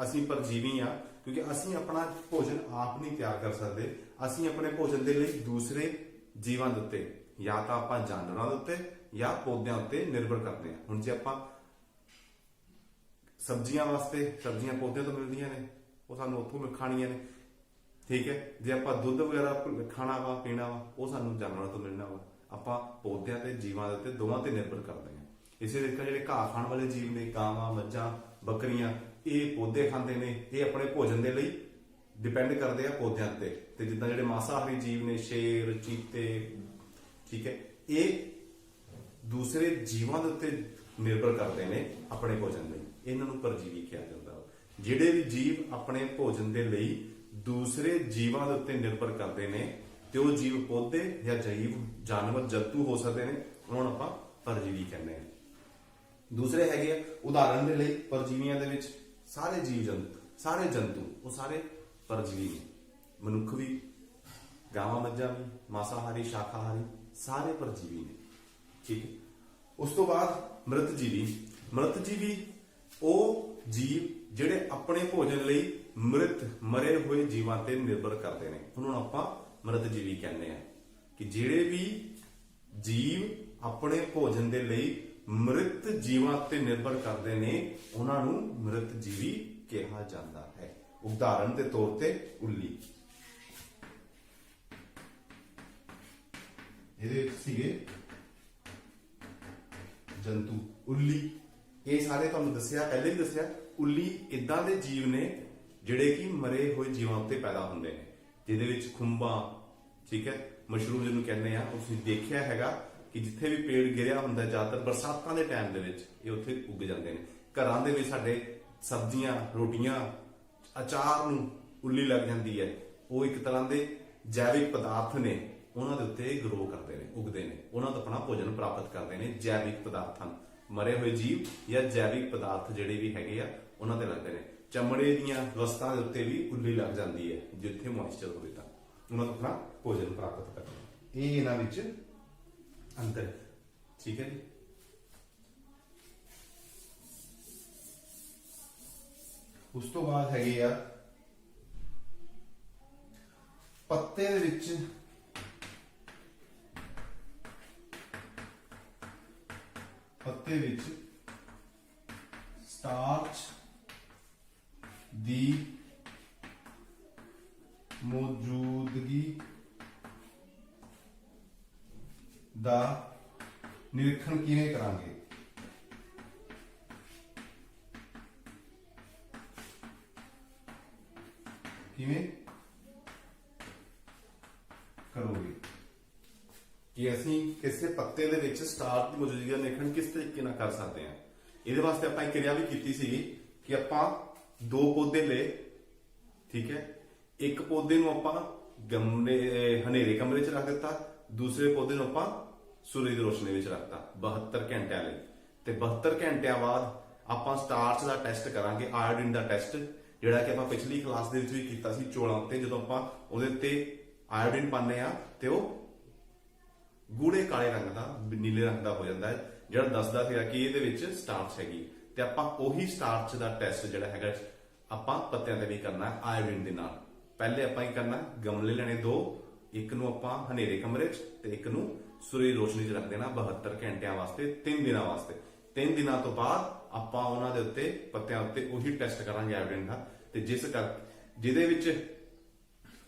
ਅਸੀਂ ਪਰਜੀਵੀ ਆ ਕਿਉਂਕਿ ਅਸੀਂ ਆਪਣਾ ਭੋਜਨ ਆਪ ਨਹੀਂ ਤਿਆਰ ਕਰ ਸਕਦੇ। ਅਸੀਂ ਆਪਣੇ ਭੋਜਨ ਦੇ ਲਈ ਦੂਸਰੇ ਜੀਵਾਂ ਦੇ ਉੱਤੇ, ਜਾਂ ਤਾਂ ਆਪਾਂ ਜਾਨਵਰਾਂ ਦੇ ਉੱਤੇ ਜਾਂ ਪੌਦਿਆਂ ਉੱਤੇ ਨਿਰਭਰ ਕਰਦੇ ਹਾਂ। ਹੁਣ ਜੇ ਆਪਾਂ ਸਬਜ਼ੀਆਂ ਵਾਸਤੇ, ਸਬਜ਼ੀਆਂ ਪੌਦਿਆਂ ਤੋਂ ਮਿਲਦੀਆਂ ਨੇ, ਉਹ ਸਾਨੂੰ ਉੱਥੋਂ ਖਾਣੀਆਂ ਨੇ, ਠੀਕ ਹੈ। ਜੇ ਆਪਾਂ ਦੁੱਧ ਵਗੈਰਾ ਖਾਣਾ ਵਾ, ਪੀਣਾ ਵਾ, ਉਹ ਸਾਨੂੰ ਜਾਨਵਰਾਂ ਤੋਂ ਮਿਲਣਾ ਵਾ। ਆਪਾਂ ਪੌਦਿਆਂ ਤੇ ਜੀਵਾਂ ਦੇ ਉੱਤੇ ਦੋਵਾਂ ਤੇ ਨਿਰਭਰ ਕਰਦੇ ਹਾਂ। ਇਸੇ ਤਰੀਕੇ ਜਿਹੜੇ ਘਾਹ ਖਾਣ ਵਾਲੇ ਜੀਵ ਨੇ, ਗਾਵਾਂ, ਮੱਝਾਂ, ਬੱਕਰੀਆਂ, ਇਹ ਪੌਦੇ ਖਾਂਦੇ ਨੇ, ਇਹ ਆਪਣੇ ਭੋਜਨ ਦੇ ਲਈ ਡਿਪੈਂਡ ਕਰਦੇ ਆ ਪੌਦਿਆਂ ਤੇ। ਤੇ ਜਿੱਦਾਂ ਜਿਹੜੇ ਮਾਸਾਹਾਰੀ ਜੀਵ ਨੇ, ਸ਼ੇਰ, ਚੀਤੇ, ਠੀਕ ਹੈ, ਇਹ ਦੂਸਰੇ ਜੀਵਾਂ ਦੇ ਉੱਤੇ ਨਿਰਭਰ ਕਰਦੇ ਨੇ ਆਪਣੇ ਭੋਜਨ ਲਈ। ਇਹਨਾਂ ਨੂੰ ਪਰਜੀਵੀ ਕਿਹਾ ਜਾਂਦਾ। ਜਿਹੜੇ ਵੀ ਜੀਵ ਆਪਣੇ ਭੋਜਨ ਦੇ ਲਈ ਦੂਸਰੇ ਜੀਵਾਂ ਦੇ ਉੱਤੇ ਨਿਰਭਰ ਕਰਦੇ ਨੇ, ਤੇ ਉਹ ਜੀਵ ਪੌਦੇ ਜਾਂ ਜੀਵ, ਜਾਨਵਰ, ਜੰਤੂ ਹੋ ਸਕਦੇ ਨੇ, ਉਹਨਾਂ ਨੂੰ ਆਪਾਂ ਪਰਜੀਵੀ ਕਹਿੰਦੇ ਹਾਂ। ਦੂਸਰੇ ਹੈਗੇ ਆ ਉਦਾਹਰਨ ਦੇ ਲਈ, ਪਰਜੀਵੀਆਂ ਦੇ ਵਿੱਚ ਸਾਰੇ ਜੀਵ ਜੰਤੂ, ਸਾਰੇ ਜੰਤੂ, ਉਹ ਸਾਰੇ ਪਰਜੀਵੀ ਨੇ। ਮਨੁੱਖ ਵੀ, ਗਾਵਾਂ, ਮੱਝਾਂ ਵੀ, ਮਾਸਾਹਾਰੀ, ਸ਼ਾਕਾਹਾਰੀ, ਸਾਰੇ ਪਰਜੀਵੀ ਨੇ, ਠੀਕ ਹੈ। ਉਸ ਤੋਂ ਬਾਅਦ ਮ੍ਰਿਤ ਜੀਵੀ ਉਹ ਜੀਵ ਜਿਹੜੇ ਆਪਣੇ ਭੋਜਨ ਲਈ ਮਰੇ ਹੋਏ ਜੀਵਾਂ ਤੇ ਨਿਰਭਰ ਕਰਦੇ ਨੇ, ਉਹਨਾਂ ਨੂੰ ਆਪਾਂ ਮ੍ਰਿਤ ਜੀਵੀ ਕਹਿੰਦੇ ਆ। ਕਿ ਜਿਹੜੇ ਵੀ ਜੀਵ ਆਪਣੇ ਭੋਜਨ ਦੇ ਲਈ ਮ੍ਰਿਤ ਜੀਵਾਂ ਤੇ ਨਿਰਭਰ ਕਰਦੇ ਨੇ, ਉਹਨਾਂ ਨੂੰ ਮ੍ਰਿਤ ਜੀਵੀ ਕਿਹਾ ਜਾਂਦਾ ਹੈ। ਉਦਾਹਰਨ ਦੇ ਤੌਰ ਤੇ ਉੱਲੀ, ਇਹਦੇ ਵਿੱਚ ਸੀਗੇ ਜੰਤੂ, ਉੱਲੀ, ਇਹ ਸਾਰੇ ਤੁਹਾਨੂੰ ਦੱਸਿਆ, ਪਹਿਲੇ ਵੀ ਦੱਸਿਆ। ਉੱਲੀ ਇਦਾਂ ਦੇ ਜੀਵ ਨੇ ਜਿਹੜੇ ਕਿ ਮਰੇ ਹੋਏ ਜੀਵਾਂ ਉੱਤੇ ਪੈਦਾ ਹੁੰਦੇ ਨੇ, ਜਿਹਦੇ ਵਿੱਚ ਖੁੰਬਾਂ, ਠੀਕ ਹੈ, ਮਸ਼ਰੂਮ ਜਿਹਨੂੰ ਕਹਿੰਦੇ ਆ। ਤੁਸੀਂ ਦੇਖਿਆ ਹੈਗਾ ਕਿ ਜਿੱਥੇ ਵੀ ਪੇੜ ਗਿਰਿਆ ਹੁੰਦਾ, ਜ਼ਿਆਦਾਤਰ ਬਰਸਾਤਾਂ ਦੇ ਟਾਈਮ ਦੇ ਵਿੱਚ ਇਹ ਉੱਥੇ ਉੱਗ ਜਾਂਦੇ ਨੇ। ਘਰਾਂ ਦੇ ਵਿੱਚ ਸਾਡੇ ਸਬਜ਼ੀਆਂ, ਰੋਟੀਆਂ, ਅਚਾਰ ਨੂੰ ਉੱਲੀ ਲੱਗ ਜਾਂਦੀ ਹੈ। ਉਹ ਇੱਕ ਤਰ੍ਹਾਂ ਦੇ ਜੈਵਿਕ ਪਦਾਰਥ ਨੇ, ਉਹਨਾਂ ਦੇ ਉੱਤੇ ਗਰੋ ਕਰਦੇ ਨੇ, ਉੱਗਦੇ ਨੇ, ਉਹਨਾਂ ਤੋਂ ਆਪਣਾ ਭੋਜਨ ਪ੍ਰਾਪਤ ਕਰਦੇ ਨੇ। ਜੈਵਿਕ ਪਦਾਰਥਾਂ, ਮਰੇ ਹੋਏ ਜੀਵ ਜਾਂ ਜੈਵਿਕ ਪਦਾਰਥ ਜਿਹੜੇ ਵੀ ਹੈਗੇ ਆ, ਉਹਨਾਂ ਤੇ ਲੱਗਦੇ ਨੇ। ਚਮੜੇ ਦੀਆਂ ਵਸਤਾਂ ਦੇ ਉੱਤੇ ਵੀ ਉੱਲੀ ਲੱਗ ਜਾਂਦੀ ਹੈ, ਜਿੱਥੇ ਮੋਇਸਚਰ ਹੋਵੇ ਤਾਂ ਉਹਨਾਂ ਤੋਂ ਆਪਣਾ ਭੋਜਨ ਪ੍ਰਾਪਤ ਕਰਦੇ ਨੇ। ਇਹ ਇਹਨਾਂ ਵਿੱਚ ਅੰਤਰ ਹੈ, ਠੀਕ ਹੈ ਜੀ। ਉਸ ਤੋਂ ਬਾਅਦ ਹੈਗੇ ਆ ਪੱਤੇ ਦੇ ਵਿੱਚ ਸਟਾਰਚ ਦੀ ਮੌਜੂਦਗੀ ਦਾ ਨਿਰੀਖਣ ਕਿਵੇਂ ਕਰਾਂਗੇ? ਕਿਵੇਂ ਕਰੋਗੇ ਕਿ ਅਸੀਂ ਕਿਸੇ ਪੱਤੇ ਦੇ ਵਿੱਚ ਸਟਾਰਚ ਦੀ ਮੌਜੂਦਗੀ ਦਾ ਨਿਰੀਖਣ ਕਿਸ ਤਰੀਕੇ ਨਾਲ ਕਰ ਸਕਦੇ ਹਾਂ? ਇਹਦੇ ਵਾਸਤੇ ਆਪਾਂ ਇੱਕ ਕਿਰਿਆ ਵੀ ਕੀਤੀ ਸੀ ਕਿ ਆਪਾਂ ਦੋ ਪੌਦੇ ਲਏ, ਠੀਕ ਹੈ। ਇੱਕ ਪੌਦੇ ਨੂੰ ਆਪਾਂ ਹਨੇਰੇ ਕਮਰੇ 'ਚ ਰੱਖ ਦਿੱਤਾ, ਦੂਸਰੇ ਪੌਦੇ ਨੂੰ ਆਪਾਂ ਸੂਰਜ ਦੀ ਰੋਸ਼ਨੀ ਵਿੱਚ ਰੱਖਤਾ 72 ਘੰਟਿਆਂ ਲਈ। ਤੇ 72 ਘੰਟਿਆਂ ਬਾਅਦ ਆਪਾਂ ਸਟਾਰਚ ਦਾ ਟੈਸਟ ਕਰਾਂਗੇ, ਆਇਓਡੀਨ ਦਾ ਟੈਸਟ, ਜਿਹੜਾ ਕਿ ਆਪਾਂ ਪਿਛਲੀ ਕਲਾਸ ਦੇ ਵਿੱਚ ਵੀ ਕੀਤਾ ਸੀ ਚੌਲਾਂ ਉੱਤੇ। ਜਦੋਂ ਆਪਾਂ ਉਹਦੇ ਉੱਤੇ ਆਇਓਡੀਨ ਪਾਉਂਦੇ ਆ ਤੇ ਉਹ ਗੂੜੇ ਕਾਲੇ ਰੰਗ ਦਾ, ਨੀਲੇ ਰੰਗ ਦਾ ਹੋ ਜਾਂਦਾ ਹੈ, ਜਿਹੜਾ ਦੱਸਦਾ ਸੀਗਾ ਕਿ ਇਹਦੇ ਵਿੱਚ ਸਟਾਰਚ ਹੈਗੀ। ਤੇ ਆਪਾਂ ਉਹੀ ਸਟਾਰਚ ਦਾ ਟੈਸਟ ਜਿਹੜਾ ਹੈਗਾ ਆਪਾਂ ਪੱਤਿਆਂ ਤੇ ਵੀ ਕਰਨਾ ਆਇਓਡੀਨ ਦੇ ਨਾਲ। ਪਹਿਲੇ ਆਪਾਂ ਕੀ ਕਰਨਾ, ਗਮਲੇ ਲੈਣੇ ਦੋ, ਇੱਕ ਨੂੰ ਆਪਾਂ ਹਨੇਰੇ ਕਮਰੇ 'ਚ ਤੇ ਇੱਕ ਨੂੰ ਸੂਰਜ ਦੀ ਰੋਸ਼ਨੀ 'ਚ ਰੱਖ ਦੇਣਾ 72 ਘੰਟਿਆਂ ਵਾਸਤੇ, 3 ਦਿਨਾਂ ਵਾਸਤੇ। 3 ਦਿਨਾਂ ਤੋਂ ਬਾਅਦ ਆਪਾਂ ਉਹਨਾਂ ਦੇ ਉੱਤੇ ਪੱਤਿਆਂ ਉੱਤੇ ਉਹੀ ਟੈਸਟ ਕਰਾਂਗੇ ਆਇਓਡੀਨ ਦਾ, ਤੇ ਜਿਹਦੇ ਵਿੱਚ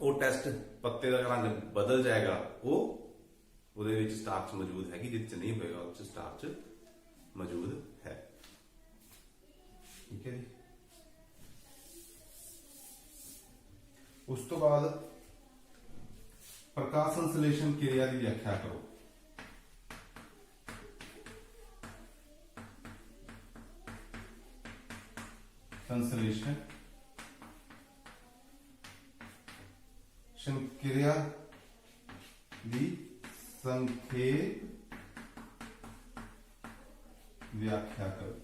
ਉਹ ਟੈਸਟ ਪੱਤੇ ਦਾ ਰੰਗ ਬਦਲ ਜਾਏਗਾ ਉਹਦੇ ਵਿੱਚ ਸਟਾਰਚ ਮੌਜੂਦ ਹੈਗੀ, ਜਿਹਦੇ ਚ ਨਹੀਂ ਹੋਏਗਾ ਉਹ ਚ ਸਟਾਰਚ ਮੌਜੂਦ ਹੈ। ਠੀਕ ਹੈ ਜੀ। ਉਸ ਤੋਂ ਬਾਅਦ ਪ੍ਰਕਾਸ਼ ਸੰਸਲੇਸ਼ਨ ਕਿਰਿਆ ਦੀ ਵਿਆਖਿਆ ਕਰੋ। संश्लेषण क्रिया की संक्षेप व्याख्या करो।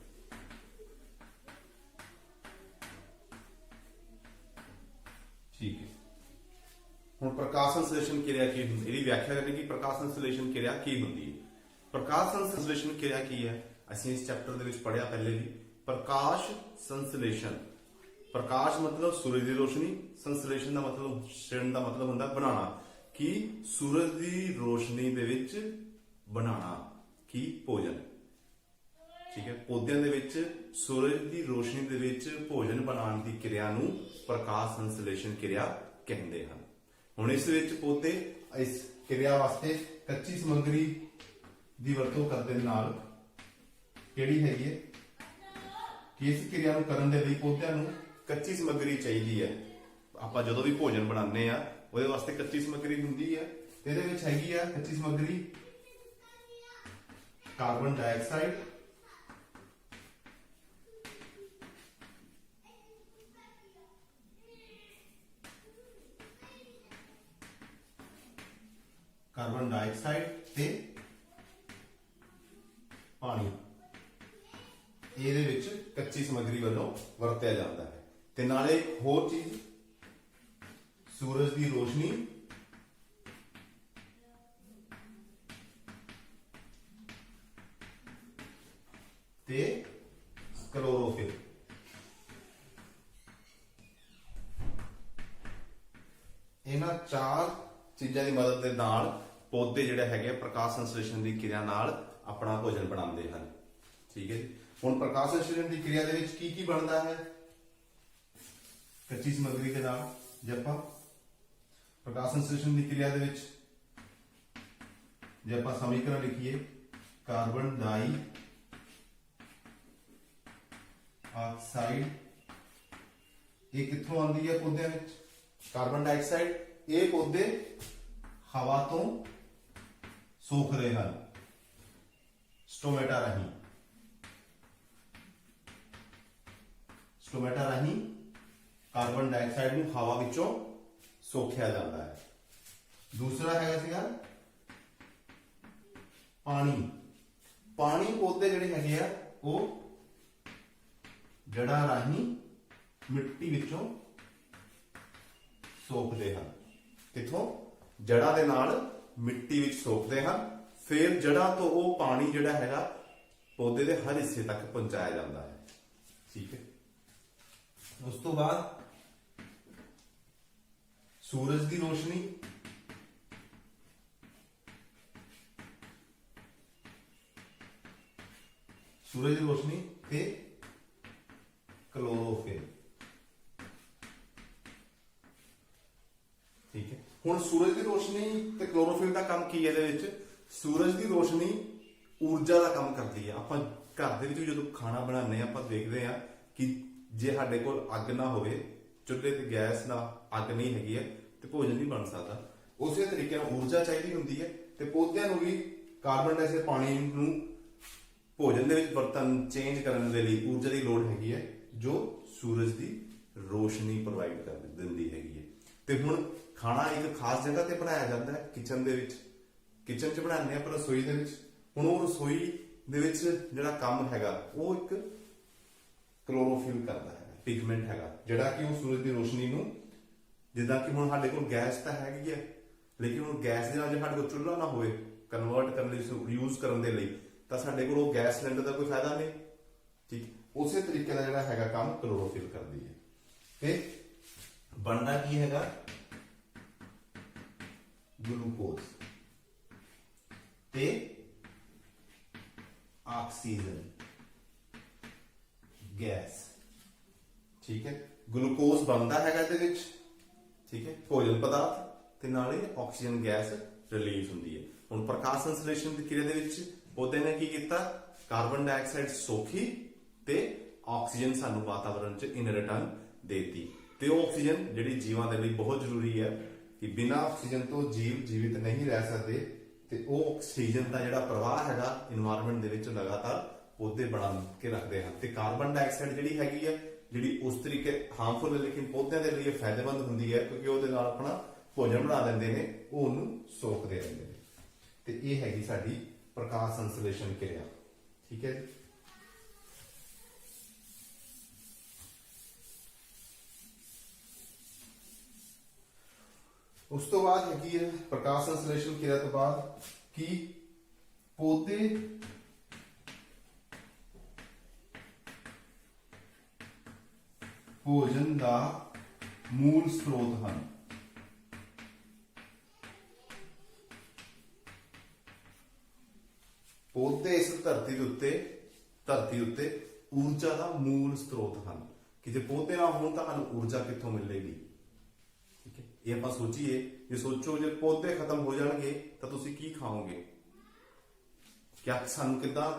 ठीक है, हुण प्रकाश संश्लेषण क्रिया की हुंदी है, व्याख्या करनी कि प्रकाश संश्लेषण क्रिया की हुंदी है। प्रकाश संश्लेषण क्रिया की है, असीं इस चैप्टर दे विच पढ़िया पहले भी। प्रकाश संश्लेषण, प्रकाश मतलब सूरज की रोशनी, संश्लेषण का मतलब श्रेण का मतलब होंदा बनाना, कि सूरज की रोशनी दे विच बनाना की भोजन। ठीक है, पौधों दे विच सूरज की रोशनी दे विच भोजन बनाने की क्रिया नूं प्रकाश संश्लेषण क्रिया कहते हैं। हुण इस विच पौधे इस क्रिया वास्ते कच्ची समग्री की वरतों करने नाल किहड़ी हैगी है कि इस क्रिया नूं करन दे लई पौधਿਆਂ ਨੂੰ कच्ची समग्री चाहिए है। आपां जदों भी भोजन बनाने आ ਉਹਦੇ वास्ते कच्ची समग्री ਹੁੰਦੀ है, ਤੇ ਇਹਦੇ ਵਿੱਚ ਹੈਗੀ ਆ कच्ची समग्री कार्बन डाइऑक्साइड, कार्बन डाइऑक्साइड ते पानी ਇਹਦੇ ਵਿੱਚ ਕੱਚੀ ਸਮੱਗਰੀ ਵੱਲੋਂ ਵਰਤਿਆ ਜਾਂਦਾ ਹੈ। ਤੇ ਨਾਲੇ ਹੋਰ ਚੀਜ਼ ਸੂਰਜ ਦੀ ਰੋਸ਼ਨੀ ਤੇ ਕਲੋਰੋਫਿਲ, ਇਹਨਾਂ ਚਾਰ ਚੀਜ਼ਾਂ ਦੀ ਮਦਦ ਦੇ ਨਾਲ ਪੌਦੇ ਜਿਹੜੇ ਹੈਗੇ ਪ੍ਰਕਾਸ਼ ਸੰਸ਼ਲੇਸ਼ਣ ਦੀ ਕਿਰਿਆ ਨਾਲ ਆਪਣਾ ਭੋਜਨ ਬਣਾਉਂਦੇ ਹਨ। ਠੀਕ ਹੈ ਜੀ। ਹੁਣ ਪ੍ਰਕਾਸ਼ ਸੰਸ਼ਲੇਸ਼ਣ ਦੀ ਕਿਰਿਆ ਦੇ ਵਿੱਚ ਕੀ ਬਣਦਾ ਹੈ ਕੱਚੀ ਸਮੱਗਰੀ ਦੇ ਨਾਲ? ਜੇ ਆਪਾਂ ਪ੍ਰਕਾਸ਼ ਸੰਸ਼ਲੇਸ਼ਣ ਦੀ ਕਿਰਿਆ ਦੇ ਵਿੱਚ ਜੇ ਆਪਾਂ ਸਮੀਕਰਨ ਲਿਖੀਏ, ਕਾਰਬਨ ਡਾਈ ਆਕਸਾਈਡ, ਇਹ ਕਿੱਥੋਂ ਆਉਂਦੀ ਹੈ ਪੌਦਿਆਂ ਵਿੱਚ? ਕਾਰਬਨ ਡਾਈਆਕਸਾਈਡ ਇਹ ਪੌਦੇ ਹਵਾ ਤੋਂ ਸੋਖ ਰਹੇ ਹਨ ਸਟੋਮੇਟਾ ਰਾਹੀਂ। ਸਟੋਮੇਟਾ ਰਾਹੀਂ ਕਾਰਬਨ ਡਾਈਆਕਸਾਈਡ ਨੂੰ ਹਵਾ ਵਿੱਚੋਂ ਸੋਖਿਆ ਜਾਂਦਾ ਹੈ। ਦੂਸਰਾ ਹੈਗਾ ਸੀਗਾ ਪਾਣੀ। ਪਾਣੀ ਪੌਦੇ ਜਿਹੜੇ ਹੈਗੇ ਆ ਉਹ ਜੜ੍ਹਾਂ ਰਾਹੀਂ ਮਿੱਟੀ ਵਿੱਚੋਂ ਸੋਖਦੇ ਹਨ। ਕਿੱਥੋਂ? ਜੜ੍ਹਾਂ ਦੇ ਨਾਲ ਮਿੱਟੀ ਵਿੱਚ ਸੋਖਦੇ ਹਨ। ਫਿਰ ਜੜ੍ਹਾਂ ਤੋਂ ਉਹ ਪਾਣੀ ਜਿਹੜਾ ਹੈਗਾ ਪੌਦੇ ਦੇ ਹਰ ਹਿੱਸੇ ਤੱਕ ਪਹੁੰਚਾਇਆ ਜਾਂਦਾ ਹੈ। ਠੀਕ ਹੈ। ਉਸ ਤੋਂ ਬਾਅਦ ਸੂਰਜ ਦੀ ਰੋਸ਼ਨੀ, ਸੂਰਜ ਦੀ ਰੋਸ਼ਨੀ ਤੇ ਕਲੋਰੋਫਿਲ। ਠੀਕ ਹੈ। ਹੁਣ ਸੂਰਜ ਦੀ ਰੋਸ਼ਨੀ ਤੇ ਕਲੋਰੋਫਿਲ ਦਾ ਕੰਮ ਕੀ ਹੈ? ਇਹਦੇ ਵਿੱਚ ਸੂਰਜ ਦੀ ਰੋਸ਼ਨੀ ਊਰਜਾ ਦਾ ਕੰਮ ਕਰਦੀ ਹੈ। ਆਪਾਂ ਘਰ ਦੇ ਵਿੱਚ ਜਦੋਂ ਖਾਣਾ ਬਣਾਉਂਦੇ ਆ ਆਪਾਂ ਦੇਖਦੇ ਆ ਕਿ ਜੇ ਸਾਡੇ ਕੋਲ ਅੱਗ ਨਾ ਹੋਵੇ, ਚੁੱਲ੍ਹੇ ਤੇ ਗੈਸ ਨਾਲ ਅੱਗ ਨਹੀਂ ਹੈਗੀ ਹੈ ਤੇ ਭੋਜਨ ਨਹੀਂ ਬਣ ਸਕਦਾ। ਉਸੇ ਤਰੀਕੇ ਨਾਲ ਊਰਜਾ ਚਾਹੀਦੀ ਹੁੰਦੀ ਹੈ ਤੇ ਪੌਦਿਆਂ ਨੂੰ ਵੀ ਕਾਰਬਨ ਡਾਈਆਕਸਾਈਡ ਪਾਣੀ ਨੂੰ ਭੋਜਨ ਦੇ ਵਿੱਚ ਵਰਤਨ ਚੇਂਜ ਕਰਨ ਦੇ ਲਈ ਊਰਜਾ ਦੀ ਲੋੜ ਹੈਗੀ ਹੈ, ਜੋ ਸੂਰਜ ਦੀ ਰੋਸ਼ਨੀ ਪ੍ਰੋਵਾਈਡ ਕਰ ਦਿੰਦੀ ਹੈਗੀ ਹੈ। ਤੇ ਹੁਣ ਖਾਣਾ ਇੱਕ ਖਾਸ ਜਗ੍ਹਾ ਤੇ ਬਣਾਇਆ ਜਾਂਦਾ ਹੈ, ਕਿਚਨ ਦੇ ਵਿੱਚ। ਕਿਚਨ 'ਚ ਬਣਾਉਂਦੇ ਆਪਾਂ ਰਸੋਈ ਦੇ ਵਿੱਚ। ਹੁਣ ਉਹ ਰਸੋਈ ਦੇ ਵਿੱਚ ਜਿਹੜਾ ਕੰਮ ਹੈਗਾ ਉਹ ਇੱਕ ਕਲੋਰੋਫਿਲ ਕਰਦਾ ਹੈ, ਪਿਗਮੈਂਟ ਹੈਗਾ, ਜਿਹੜਾ ਕਿ ਉਹ ਸੂਰਜ ਦੀ ਰੋਸ਼ਨੀ ਨੂੰ, ਜਿੱਦਾਂ ਕਿ ਹੁਣ ਸਾਡੇ ਕੋਲ ਗੈਸ ਤਾਂ ਹੈਗੀ ਹੈ, ਲੇਕਿਨ ਹੁਣ ਗੈਸ ਦੇ ਨਾਲ ਜੇ ਸਾਡੇ ਕੋਲ ਚੁੱਲ੍ਹਾ ਨਾ ਹੋਵੇ ਕਨਵਰਟ ਕਰਨ ਲਈ, ਯੂਜ਼ ਕਰਨ ਦੇ ਲਈ, ਤਾਂ ਸਾਡੇ ਕੋਲ ਉਹ ਗੈਸ ਸਿਲੰਡਰ ਦਾ ਕੋਈ ਫਾਇਦਾ ਨਹੀਂ। ਠੀਕ, ਉਸੇ ਤਰੀਕੇ ਦਾ ਜਿਹੜਾ ਹੈਗਾ ਕੰਮ ਕਲੋਰੋਫਿਲ ਕਰਦੀ ਹੈ। ਤੇ ਬਣਦਾ ਕੀ ਹੈਗਾ? ਗਲੂਕੋਜ਼ ਤੇ ਆਕਸੀਜਨ। ਗੈਸ। ਠੀਕ ਹੈ, ਗਲੂਕੋਜ਼ ਬਣਦਾ ਹੈਗਾ ਇਹਦੇ ਵਿੱਚ, ਠੀਕ ਹੈ, ਭੋਜਨ ਪਦਾਰਥ, ਤੇ ਨਾਲ ਹੀ ਆਕਸੀਜਨ ਗੈਸ ਰਿਲੀਜ਼ ਹੁੰਦੀ ਹੈ। ਹੁਣ ਪ੍ਰਕਾਸ਼ ਸੰਸਲੇਸ਼ਨ ਦੀ ਕਿਰਿਆ ਦੇ ਵਿੱਚ ਪੌਦੇ ਨੇ ਕੀ ਕੀਤਾ, ਕਾਰਬਨ ਡਾਈਆਕਸਾਈਡ ਸੋਖੀ ਤੇ ਆਕਸੀਜਨ ਸਾਨੂੰ ਵਾਤਾਵਰਣ 'ਚ ਇਨ ਰਿਟਰਨ ਦੇਤੀ। ਤੇ ਉਹ ਆਕਸੀਜਨ ਜਿਹੜੀ ਜੀਵਾਂ ਦੇ ਲਈ ਬਹੁਤ ਜ਼ਰੂਰੀ ਹੈ ਕਿ ਬਿਨਾਂ ਆਕਸੀਜਨ ਤੋਂ ਜੀਵ ਜੀਵਿਤ ਨਹੀਂ ਰਹਿ ਸਕਦੇ। ਤੇ ਉਹ ਆਕਸੀਜਨ ਦਾ ਜਿਹੜਾ ਪ੍ਰਵਾਹ ਹੈਗਾ ਇਨਵਾਇਰਨਮੈਂਟ ਦੇ ਵਿੱਚ ਲਗਾਤਾਰ ਪੌਦੇ ਬਣਾ ਕੇ ਰੱਖਦੇ ਹਨ। ਤੇ ਕਾਰਬਨ ਡਾਈਆਕਸਾਈਡ ਜਿਹੜੀ ਹੈਗੀ ਹੈ, ਜਿਹੜੀ ਉਸ ਤਰੀਕੇ ਹਾਰਮਫੁਲ ਹੈ ਲੇਕਿਨ ਪੌਦਿਆਂ ਦੇ ਲਈ ਫਾਇਦੇਮੰਦ ਹੁੰਦੀ ਹੈ, ਕਿਉਂਕਿ ਉਹਦੇ ਨਾਲ ਆਪਣਾ ਭੋਜਨ ਬਣਾ ਲੈਂਦੇ ਨੇ, ਉਹ ਉਹਨੂੰ ਸੋਖਦੇ ਰਹਿੰਦੇ ਨੇ। ਤੇ ਇਹ ਹੈਗੀ ਸਾਡੀ ਪ੍ਰਕਾਸ਼ ਸੰਸਲੇਸ਼ਨ ਕਿਰਿਆ। ਠੀਕ ਹੈ ਜੀ। ਉਸ ਤੋਂ ਬਾਅਦ ਹੈਗੀ ਹੈ ਪ੍ਰਕਾਸ਼ ਸੰਸਲੇਸ਼ਨ ਕਿਰਿਆ ਤੋਂ ਬਾਅਦ ਕਿ ਪੌਦੇ ਭੋਜਨ ਦਾ ਮੂਲ ਸਰੋਤ ਹਨ। ਪੌਦੇ ਇਸ ਧਰਤੀ ਦੇ ਉੱਤੇ ਊਰਜਾ ਦਾ ਮੂਲ ਸਰੋਤ ਹਨ ਕਿ ਜੇ ਪੌਦੇ ਨਾ ਹੋਣ ਤਾਂ ਸਾਨੂੰ ਊਰਜਾ ਕਿੱਥੋਂ ਮਿਲੇਗੀ। ਠੀਕ ਹੈ, ਇਹ ਆਪਾਂ ਸੋਚੀਏ, ਜੇ ਸੋਚੋ ਜੇ ਪੌਦੇ ਖਤਮ ਹੋ ਜਾਣਗੇ ਤਾਂ ਤੁਸੀਂ ਕੀ ਖਾਓਗੇ? ਕਿਆ ਸਾਨੂੰ ਕਿੱਦਾਂ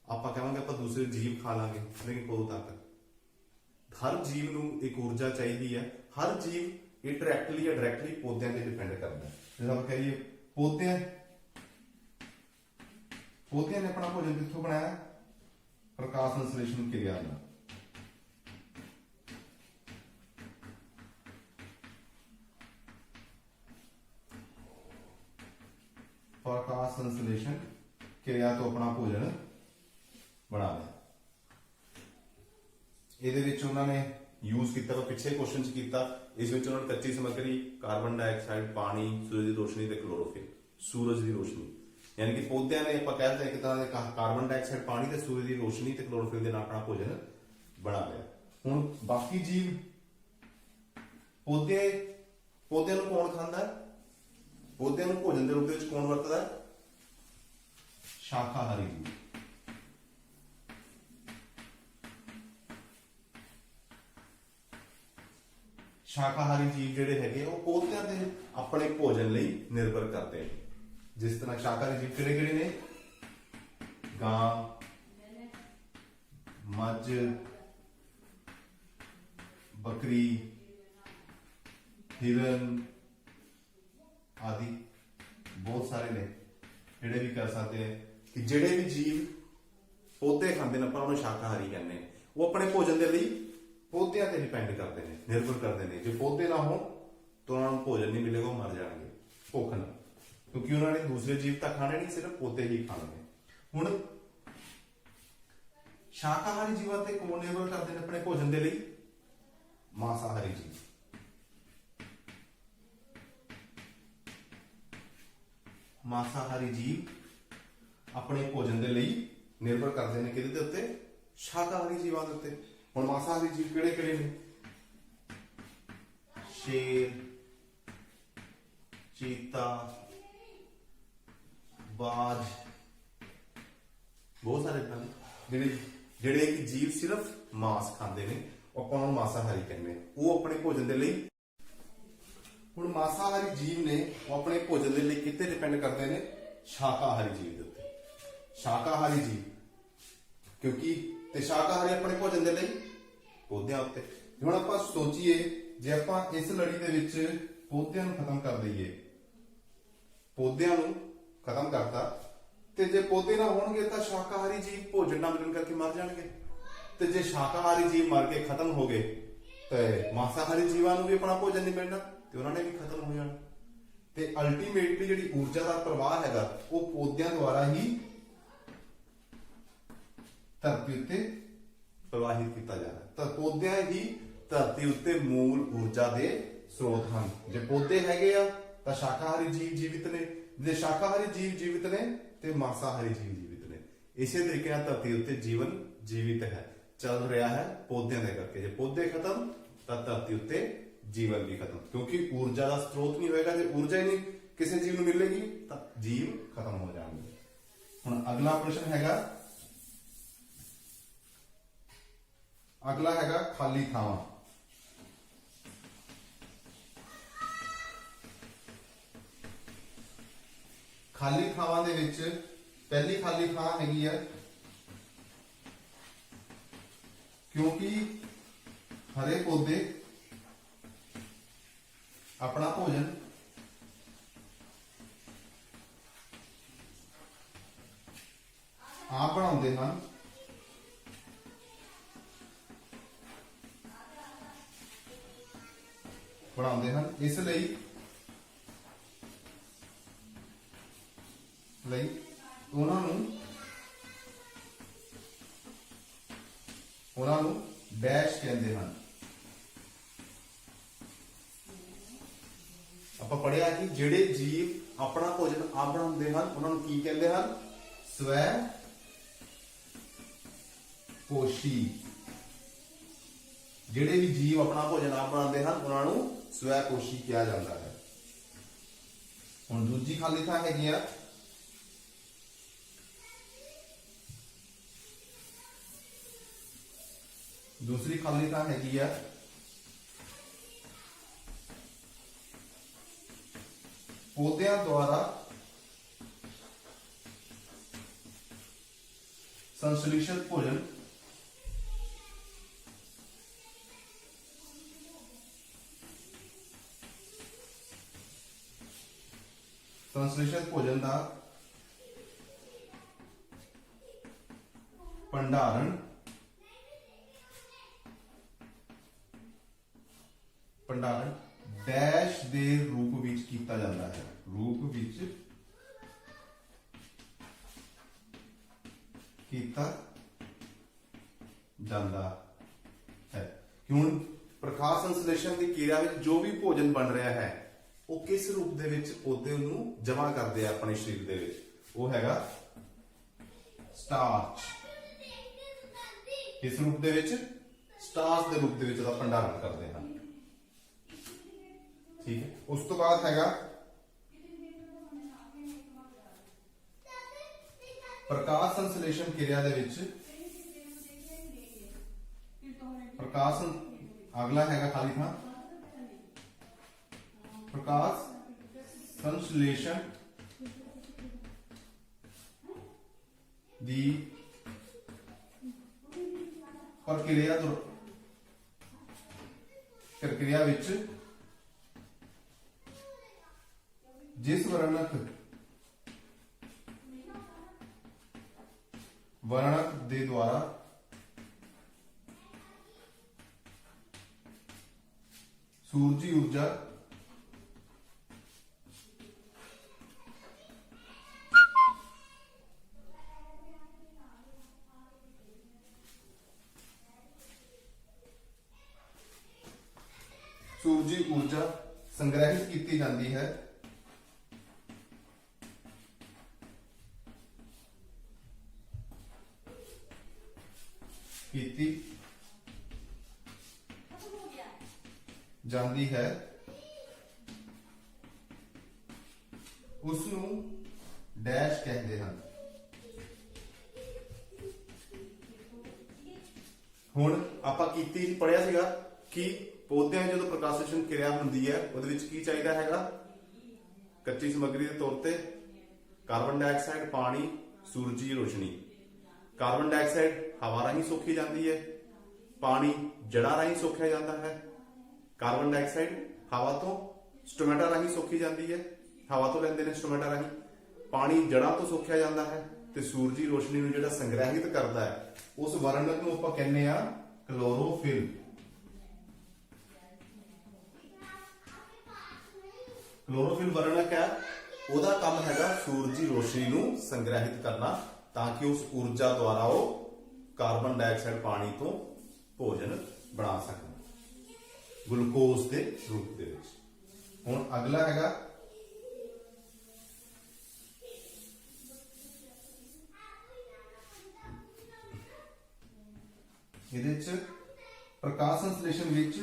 ਆਪਾਂ ਕਹਾਂਗੇ ਆਪਾਂ ਦੂਸਰੇ ਜੀਵ ਖਾ ਲਾਂਗੇ, ਲੇਕਿਨ ਕਦੋਂ ਤੱਕ? ਹਰ ਜੀਵ ਨੂੰ ਇੱਕ ਊਰਜਾ ਚਾਹੀਦੀ ਹੈ। ਹਰ ਜੀਵ ਇਹ ਡਾਇਰੈਕਟਲੀ ਜਾਂ ਡਾਇਰੈਕਟਲੀ ਪੌਦਿਆਂ ਤੇ ਡਿਪੈਂਡ ਕਰਦਾ ਹੈ। ਜਿਵੇਂ ਆਪਾਂ ਕਹੀਏ ਪੌਦਿਆਂ ਨੇ ਆਪਣਾ ਭੋਜਨ ਕਿੱਥੋਂ ਬਣਾਇਆ? ਪ੍ਰਕਾਸ਼ ਸੰਸਲੇਸ਼ਨ ਕਿਰਿਆ ਨਾਲ। ਪ੍ਰਕਾਸ਼ ਸੰਸਲੇਸ਼ਨ ਕਿਰਿਆ ਤੋਂ ਆਪਣਾ ਭੋਜਨ ਬਣਾ ਲਿਆ। ਇਹਦੇ ਵਿੱਚ ਉਹਨਾਂ ਨੇ ਯੂਜ਼ ਕੀਤਾ, ਪਿੱਛੇ ਕੁਐਸਚਨ 'ਚ ਕੀਤਾ, ਇਸ ਵਿੱਚ ਉਹਨਾਂ ਨੇ ਕੱਚੀ ਸਮੱਗਰੀ, ਕਾਰਬਨ ਡਾਈਆਕਸਾਈਡ, ਪਾਣੀ, ਸੂਰਜ ਦੀ ਰੋਸ਼ਨੀ ਤੇ ਕਲੋਰੋਫਿਲ। ਸੂਰਜ ਦੀ ਰੋਸ਼ਨੀ ਯਾਨੀ ਕਿ ਪੌਦਿਆਂ ਨੇ ਆਪਾਂ ਕਹਿੰਦੇ ਇੱਕ ਤਰ੍ਹਾਂ ਦੇ ਕਾਰਬਨ ਡਾਈਆਕਸਾਈਡ, ਪਾਣੀ ਤੇ ਸੂਰਜ ਦੀ ਰੋਸ਼ਨੀ ਤੇ ਕਲੋਰੋਫਿਲ ਦੇ ਨਾਲ ਆਪਣਾ ਭੋਜਨ ਬਣਾ ਲਿਆ। ਹੁਣ ਬਾਕੀ ਜੀਵ ਪੌਦਿਆਂ ਨੂੰ ਕੌਣ ਖਾਂਦਾ? ਪੌਦਿਆਂ ਨੂੰ ਭੋਜਨ ਦੇ ਰੂਪ ਵਿੱਚ ਕੌਣ ਵਰਤਦਾ? ਸ਼ਾਕਾਹਾਰੀ ਜੀਵ। ਸ਼ਾਕਾਹਾਰੀ ਜੀਵ ਜਿਹੜੇ ਹੈਗੇ ਉਹ ਪੌਦਿਆਂ ਦੇ ਆਪਣੇ ਭੋਜਨ ਲਈ ਨਿਰਭਰ ਕਰਦੇ ਨੇ। ਜਿਸ ਤਰ੍ਹਾਂ ਸ਼ਾਕਾਹਾਰੀ ਜੀਵ ਕਿਹੜੇ ਨੇ? ਗਾਂ, ਮੱਝ, ਬੱਕਰੀ, ਹਿਰਨ ਆਦि ਬਹੁਤ ਸਾਰੇ ਨੇ ਜਿਹੜੇ ਵੀ ਕਰ ਸਕਦੇ ਆ ਕਿ ਜਿਹੜੇ ਵੀ ਜੀਵ ਪੌਦੇ ਖਾਂਦੇ ਨੇ ਆਪਾਂ ਉਹਨੂੰ ਸ਼ਾਕਾਹਾਰੀ ਕਹਿੰਦੇ ਆ। ਉਹ ਆਪਣੇ ਭੋਜਨ ਦੇ ਲਈ ਪੌਦਿਆਂ ਤੇ ਡਿਪੈਂਡ ਕਰਦੇ ਨੇ, ਨਿਰਭਰ ਕਰਦੇ ਨੇ। ਜੇ ਪੌਦੇ ਨਾ ਹੋਣ ਤਾਂ ਉਹਨਾਂ ਨੂੰ ਭੋਜਨ ਨਹੀਂ ਮਿਲੇਗਾ, ਉਹ ਮਰ ਜਾਣਗੇ ਭੁੱਖ ਨਾਲ, ਕਿਉਂਕਿ ਉਹਨਾਂ ਨੇ ਦੂਸਰੇ ਜੀਵ ਤਾਂ ਖਾਣੇ ਨਹੀਂ, ਸਿਰਫ ਪੌਦੇ ਹੀ ਖਾਣਗੇ। ਹੁਣ ਸ਼ਾਕਾਹਾਰੀ ਜੀਵਾਂ ਤੇ ਕੌਣ ਨਿਰਭਰ ਕਰਦੇ ਨੇ ਆਪਣੇ ਭੋਜਨ ਦੇ ਲਈ? ਮਾਸਾਹਾਰੀ ਜੀਵ। ਮਾਸਾਹਾਰੀ ਜੀਵ ਆਪਣੇ ਭੋਜਨ ਦੇ ਲਈ ਨਿਰਭਰ ਕਰਦੇ ਨੇ ਕਿਹਦੇ ਦੇ ਉੱਤੇ? ਸ਼ਾਕਾਹਾਰੀ ਜੀਵਾਂ ਦੇ ਉੱਤੇ। ਹੁਣ ਮਾਸਾਹਾਰੀ ਜੀਵ ਕਿਹੜੇ ਕਿਹੜੇ ਨੇ? ਸ਼ੇਰ, ਚੀਤਾ, ਬਾਜ, ਬਹੁਤ ਸਾਰੇ ਜਿਹੜੇ ਕਿ ਜੀਵ ਸਿਰਫ ਮਾंस ਖਾਂਦੇ ਨੇ, ਆਪਾਂ ਨੂੰ ਮਾਸਾਹਾਰੀ ਕਹਿੰਦੇ ਨੇ। ਉਹ ਆਪਣੇ ਭੋਜਨ ਦੇ ਲਈ, ਹੁਣ ਮਾਸਾਹਾਰੀ ਜੀਵ ਨੇ ਉਹ ਆਪਣੇ ਭੋਜਨ ਦੇ ਲਈ ਕਿੱਥੇ ਡਿਪੈਂਡ ਕਰਦੇ ਨੇ? ਸ਼ਾਕਾਹਾਰੀ ਜੀਵ ਦੇ ਉੱਤੇ। ਸ਼ਾਕਾਹਾਰੀ ਜੀਵ ਕਿਉਂਕਿ ਤੇ ਸ਼ਾਕਾਹਾਰੀ ਆਪਣੇ ਭੋਜਨ ਦੇ ਲਈ ਪੌਦਿਆਂ ਉੱਤੇ। ਹੁਣ ਆਪਾਂ ਸੋਚੀਏ ਜੇ ਆਪਾਂ ਇਸ ਲੜੀ ਦੇ ਵਿੱਚ ਪੌਦਿਆਂ ਨੂੰ ਖਤਮ ਕਰ ਦਈਏ, ਪੌਦਿਆਂ ਨੂੰ ਖਤਮ ਕਰਤਾ, ਤੇ ਜੇ ਪੌਦੇ ਨਾ ਹੋਣਗੇ ਤਾਂ ਸ਼ਾਕਾਹਾਰੀ ਜੀਵ ਭੋਜਨ ਨਾ ਮਿਲਣ ਕਰਕੇ ਮਰ ਜਾਣਗੇ। ਤੇ ਜੇ ਸ਼ਾਕਾਹਾਰੀ ਜੀਵ ਮਰ ਕੇ ਖਤਮ ਹੋ ਗਏ ਤੇ ਮਾਸਾਹਾਰੀ ਜੀਵਾਂ ਨੂੰ ਵੀ ਆਪਣਾ ਭੋਜਨ ਨਹੀਂ ਮਿਲਣਾ ਤੇ ਉਹਨਾਂ ਨੇ ਵੀ ਖਤਮ ਹੋ ਜਾਣਾ। ਤੇ ਅਲਟੀਮੇਟਲੀ ਜਿਹੜੀ ਊਰਜਾ ਦਾ ਪ੍ਰਵਾਹ ਹੈਗਾ ਉਹ ਪੌਦਿਆਂ ਦੁਆਰਾ ਹੀ ਧਰਤੀ ਉੱਤੇ ਪ੍ਰਵਾਹਿਤ ਕੀਤਾ ਜਾ ਰਿਹਾ। ਤਾਂ ਪੌਦਿਆਂ ਹੀ ਧਰਤੀ ਉੱਤੇ ਮੂਲ ਊਰਜਾ ਦੇ ਸਰੋਤ ਹਨ। ਜੇ ਪੌਦੇ ਹੈਗੇ ਆ ਤਾਂ ਸ਼ਾਕਾਹਾਰੀ ਜੀਵ ਜੀਵਿਤ ਨੇ, ਜੇ ਸ਼ਾਕਾਹਾਰੀ ਜੀਵ ਜੀਵਿਤ ਨੇ ਤੇ ਮਾਸਾਹਾਰੀ ਜੀਵ ਜੀਵਿਤ ਨੇ। ਇਸੇ ਤਰੀਕੇ ਨਾਲ ਧਰਤੀ ਉੱਤੇ ਜੀਵਨ ਜੀਵਿਤ ਹੈ, ਚੱਲ ਰਿਹਾ ਹੈ ਪੌਦਿਆਂ ਦੇ ਕਰਕੇ। ਜੇ ਪੌਦੇ ਖਤਮ ਤਾਂ ਧਰਤੀ ਉੱਤੇ ਜੀਵਨ ਵੀ ਖਤਮ, ਕਿਉਂਕਿ ਊਰਜਾ ਦਾ ਸਰੋਤ ਨਹੀਂ ਹੋਏਗਾ। ਜੇ ਊਰਜਾ ਹੀ ਨਹੀਂ ਕਿਸੇ ਜੀਵ ਨੂੰ ਮਿਲੇਗੀ ਤਾਂ ਜੀਵ ਖਤਮ ਹੋ ਜਾਣਗੇ। ਹੁਣ ਅਗਲਾ ਪ੍ਰਸ਼ਨ ਹੈਗਾ अगला हैगा खाली थावां। खाली थावां दे विच पहली खाली थां हैगी है क्योंकि हरे पौधे अपना भोजन आप बनाते हैं, इसलिए उन्होंने डैश कहते हैं। आप पढ़िया कि जेड़े जीव अपना भोजन आप बनाते हैं उन्होंने की कहते हैं, स्वै पोषी। जेड़े भी जीव अपना भोजन आप बनाते हैं उन्होंने स्वैपोषी कहा जाता है। हुण दूजी खाली थां हैगी आ दूसरी खाली थां हैगी आ पौधों द्वारा संश्लेषित भोजन का भंडारण डैश दे रूप विच कीता जाता है। रूप विच कीता जाता है। क्यों प्रकाश संश्लेषण की क्रिया में जो भी भोजन बन रहा है वो किस रूप दे विच पौधे नूं जमा करते हैं अपने शरीर दे विच, वो हैगा स्टार्च। किस रूप दे विच? स्टार्च दे रूप दे विच उसदा भंडारण करते हैं। ठीक है, उस तो बाद हैगा प्रकाश संश्लेषण क्रिया दे विच प्रकाश अगला हैगा खाली था प्रकाश संश्लेषण दी प्रक्रिया विच जिस वर्णक दे द्वारा सूरजी ऊर्जा संग्रहित की जाती है। जाती है उसनू डैश कहते हैं। हुण आपां कीती पढ़िया सीगा कि पौधों जो प्रकाशन क्रिया होंदी है उहदे विच की चाहिदा हैगा, कच्ची समग्री के तौर पर कार्बन डाइऑक्साइड, पानी, सूरजी रोशनी। कार्बन डाइऑक्साइड हवा राही सोखी जाती है, पानी जड़ा राही सोखा जाता है। कार्बन डाइऑक्साइड हवा तो स्टोमेटा राही सोखी जाती है, हवा तो लेंदे ने स्टोमेटा राही। पानी जड़ा तो सोखा जाता है ते सूरजी रोशनी नूं जिहड़ा संग्रहित करता है उस वर्णक नूं आपां कहने आ क्लोरोफिल। क्लोरोफिल वर्णक है, ਉਹਦਾ काम हैगा सूरजी रोशनी नूं संग्रहित करना ताकि उस ऊर्जा द्वारा वो कार्बन डाइऑक्साइड पानी तो भोजन बना सकन ग्लूकोज के रूप दे विच। हुण अगला हैगा इहदे च प्रकाश संश्लेषण विच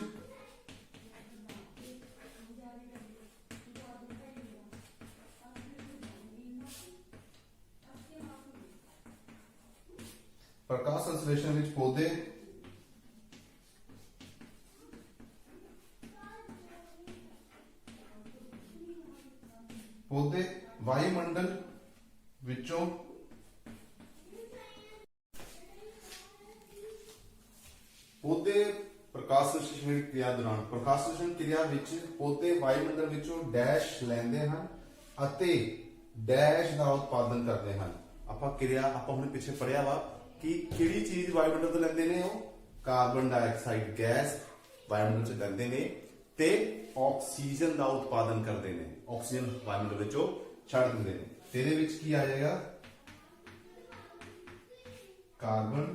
पौधे ਪ੍ਰਕਾਸ਼ ਸੰਸ਼ਲੇਸ਼ਣ ਕਿਰਿਆ ਦੌਰਾਨ ਪ੍ਰਕਾਸ਼ ਸੰਸ਼ਲੇਸ਼ਣ ਕਿਰਿਆ ਵਿੱਚ ਪੌਦੇ ਵਾਯੂਮੰਡਲ ਵਿੱਚੋਂ ਡੈਸ਼ ਲੈਂਦੇ ਹਨ ਅਤੇ ਡੈਸ਼ ਦਾ ਉਤਪਾਦਨ ਕਰਦੇ ਹਨ। ਆਪਾਂ ਕਿਰਿਆ ਆਪਾਂ ਹੁਣ ਪਿੱਛੇ ਪੜਿਆ ਵਾ ਕਿ ਕਿਹੜੀ ਚੀਜ਼ ਵਾਯੂਮੰਡਲ ਤੋਂ ਲੈਂਦੇ ਨੇ, ਉਹ ਕਾਰਬਨ ਡਾਈਆਕਸਾਈਡ ਗੈਸ ਵਾਯੂਮੰਡਲ ਚ ਲੈਂਦੇ ਨੇ ਤੇ ਆਕਸੀਜਨ ਦਾ ਉਤਪਾਦਨ ਕਰਦੇ ਨੇ, ਆਕਸੀਜਨ ਵਾਯੂਮੰਡਲ ਵਿੱਚੋਂ ਛੱਡ ਦਿੰਦੇ ਨੇ। ਤੇਰੇ ਵਿੱਚ ਕੀ ਆ ਜਾਏਗਾ, ਕਾਰਬਨ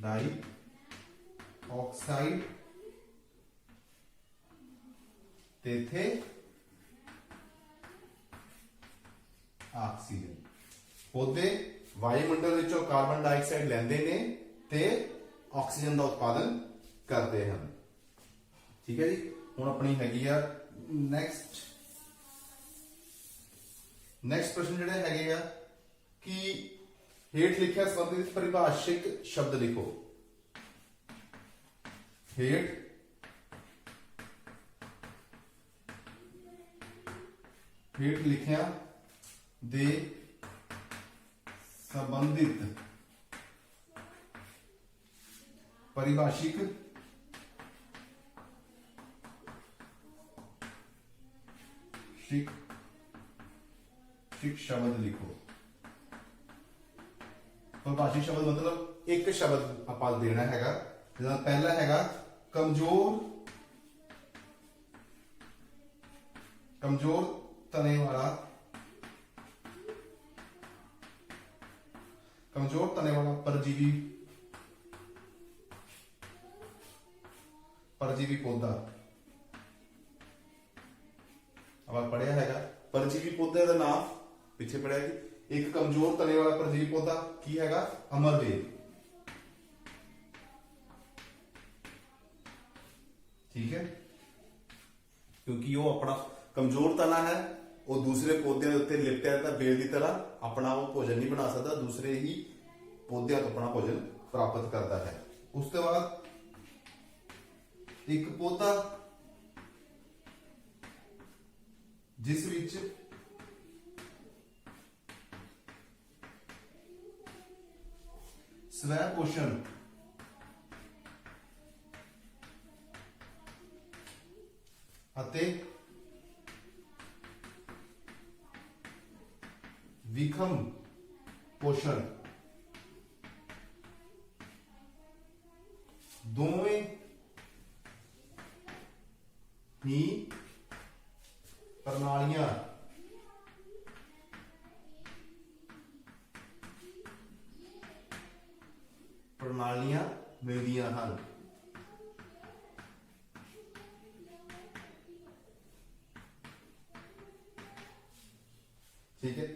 ਡਾਈਆਕਸਾਈਡ ਤੇ ਇੱਥੇ ਆਕਸੀਜਨ। ਪੌਦੇ ਵਾਯੂਮੰਡਲ ਵਿੱਚੋਂ ਕਾਰਬਨ ਡਾਈਆਕਸਾਈਡ ਲੈਂਦੇ ਨੇ ਤੇ ਆਕਸੀਜਨ ਦਾ ਉਤਪਾਦਨ ਕਰਦੇ ਹਨ। ਠੀਕ ਹੈ ਜੀ। ਹੁਣ ਆਪਣੀ ਹੈਗੀ ਆ ਨੈਕਸਟ ਪ੍ਰਸ਼ਨ ਜਿਹੜੇ ਹੈਗੇ ਆ ਕਿ ਹੇਠ ਲਿਖਿਆ ਸੰਬੰਧਿਤ ਪਰਿਭਾਸ਼ਿਕ ਸ਼ਬਦ ਲਿਖੋ। ਹੇਠ ਲਿਖਿਆ ਦੇ ਸੰਬੰਧਿਤ ਪਰਿਭਾਸ਼ਿਕ ਸ਼ਬਦ ਲਿਖੋ। ਪਰਿਭਾਸ਼ਿਕ ਸ਼ਬਦ ਮਤਲਬ ਇੱਕ ਸ਼ਬਦ ਆਪਾਂ ਦੇਣਾ ਹੈਗਾ। ਜਿਹਦਾ ਪਹਿਲਾ ਹੈਗਾ ਕਮਜ਼ੋਰ ਤਣੇ ਵਾਲਾ ਪਰਜੀਵੀ ਪੌਦਾ। ਆਪਾਂ ਪੜਿਆ ਹੈਗਾ ਪਰਜੀਵੀ ਪੌਦੇ ਦਾ ਨਾਮ ਪਿੱਛੇ ਪੜਿਆ ਕਿ ਇੱਕ ਕਮਜ਼ੋਰ ਤਣੇ ਵਾਲਾ ਪਰਜੀਵੀ ਪੌਦਾ ਕੀ ਹੈਗਾ, ਅਮਰਵੇਲ। ਠੀਕ ਹੈ, ਕਿਉਂਕਿ ਉਹ ਆਪਣਾ ਕਮਜ਼ੋਰ ਤਣਾ ਹੈ, ਉਹ ਦੂਸਰੇ ਪੌਦਿਆਂ ਦੇ ਉੱਤੇ ਲਿਪਟਿਆ ਤਾਂ ਬੇਲ ਦੀ ਤਰ੍ਹਾਂ ਆਪਣਾ ਉਹ ਭੋਜਨ ਨਹੀਂ ਬਣਾ ਸਕਦਾ, ਦੂਸਰੇ ਹੀ ਪੌਦਿਆਂ ਤੋਂ ਆਪਣਾ ਭੋਜਨ ਪ੍ਰਾਪਤ ਕਰਦਾ ਹੈ। ਉਸ ਤੋਂ ਬਾਅਦ ਇੱਕ ਪੌਦਾ ਜਿਸ ਵਿੱਚ ਸਵੈ ਪੋਸ਼ਣ ਅਤੇ ਵਿਖਮ ਪੋਸ਼ਣ ਦੋਵੇਂ ਹੀ ਪ੍ਰਣਾਲੀਆਂ ਮਿਲਦੀਆਂ ਹਨ। ਠੀਕ ਹੈ,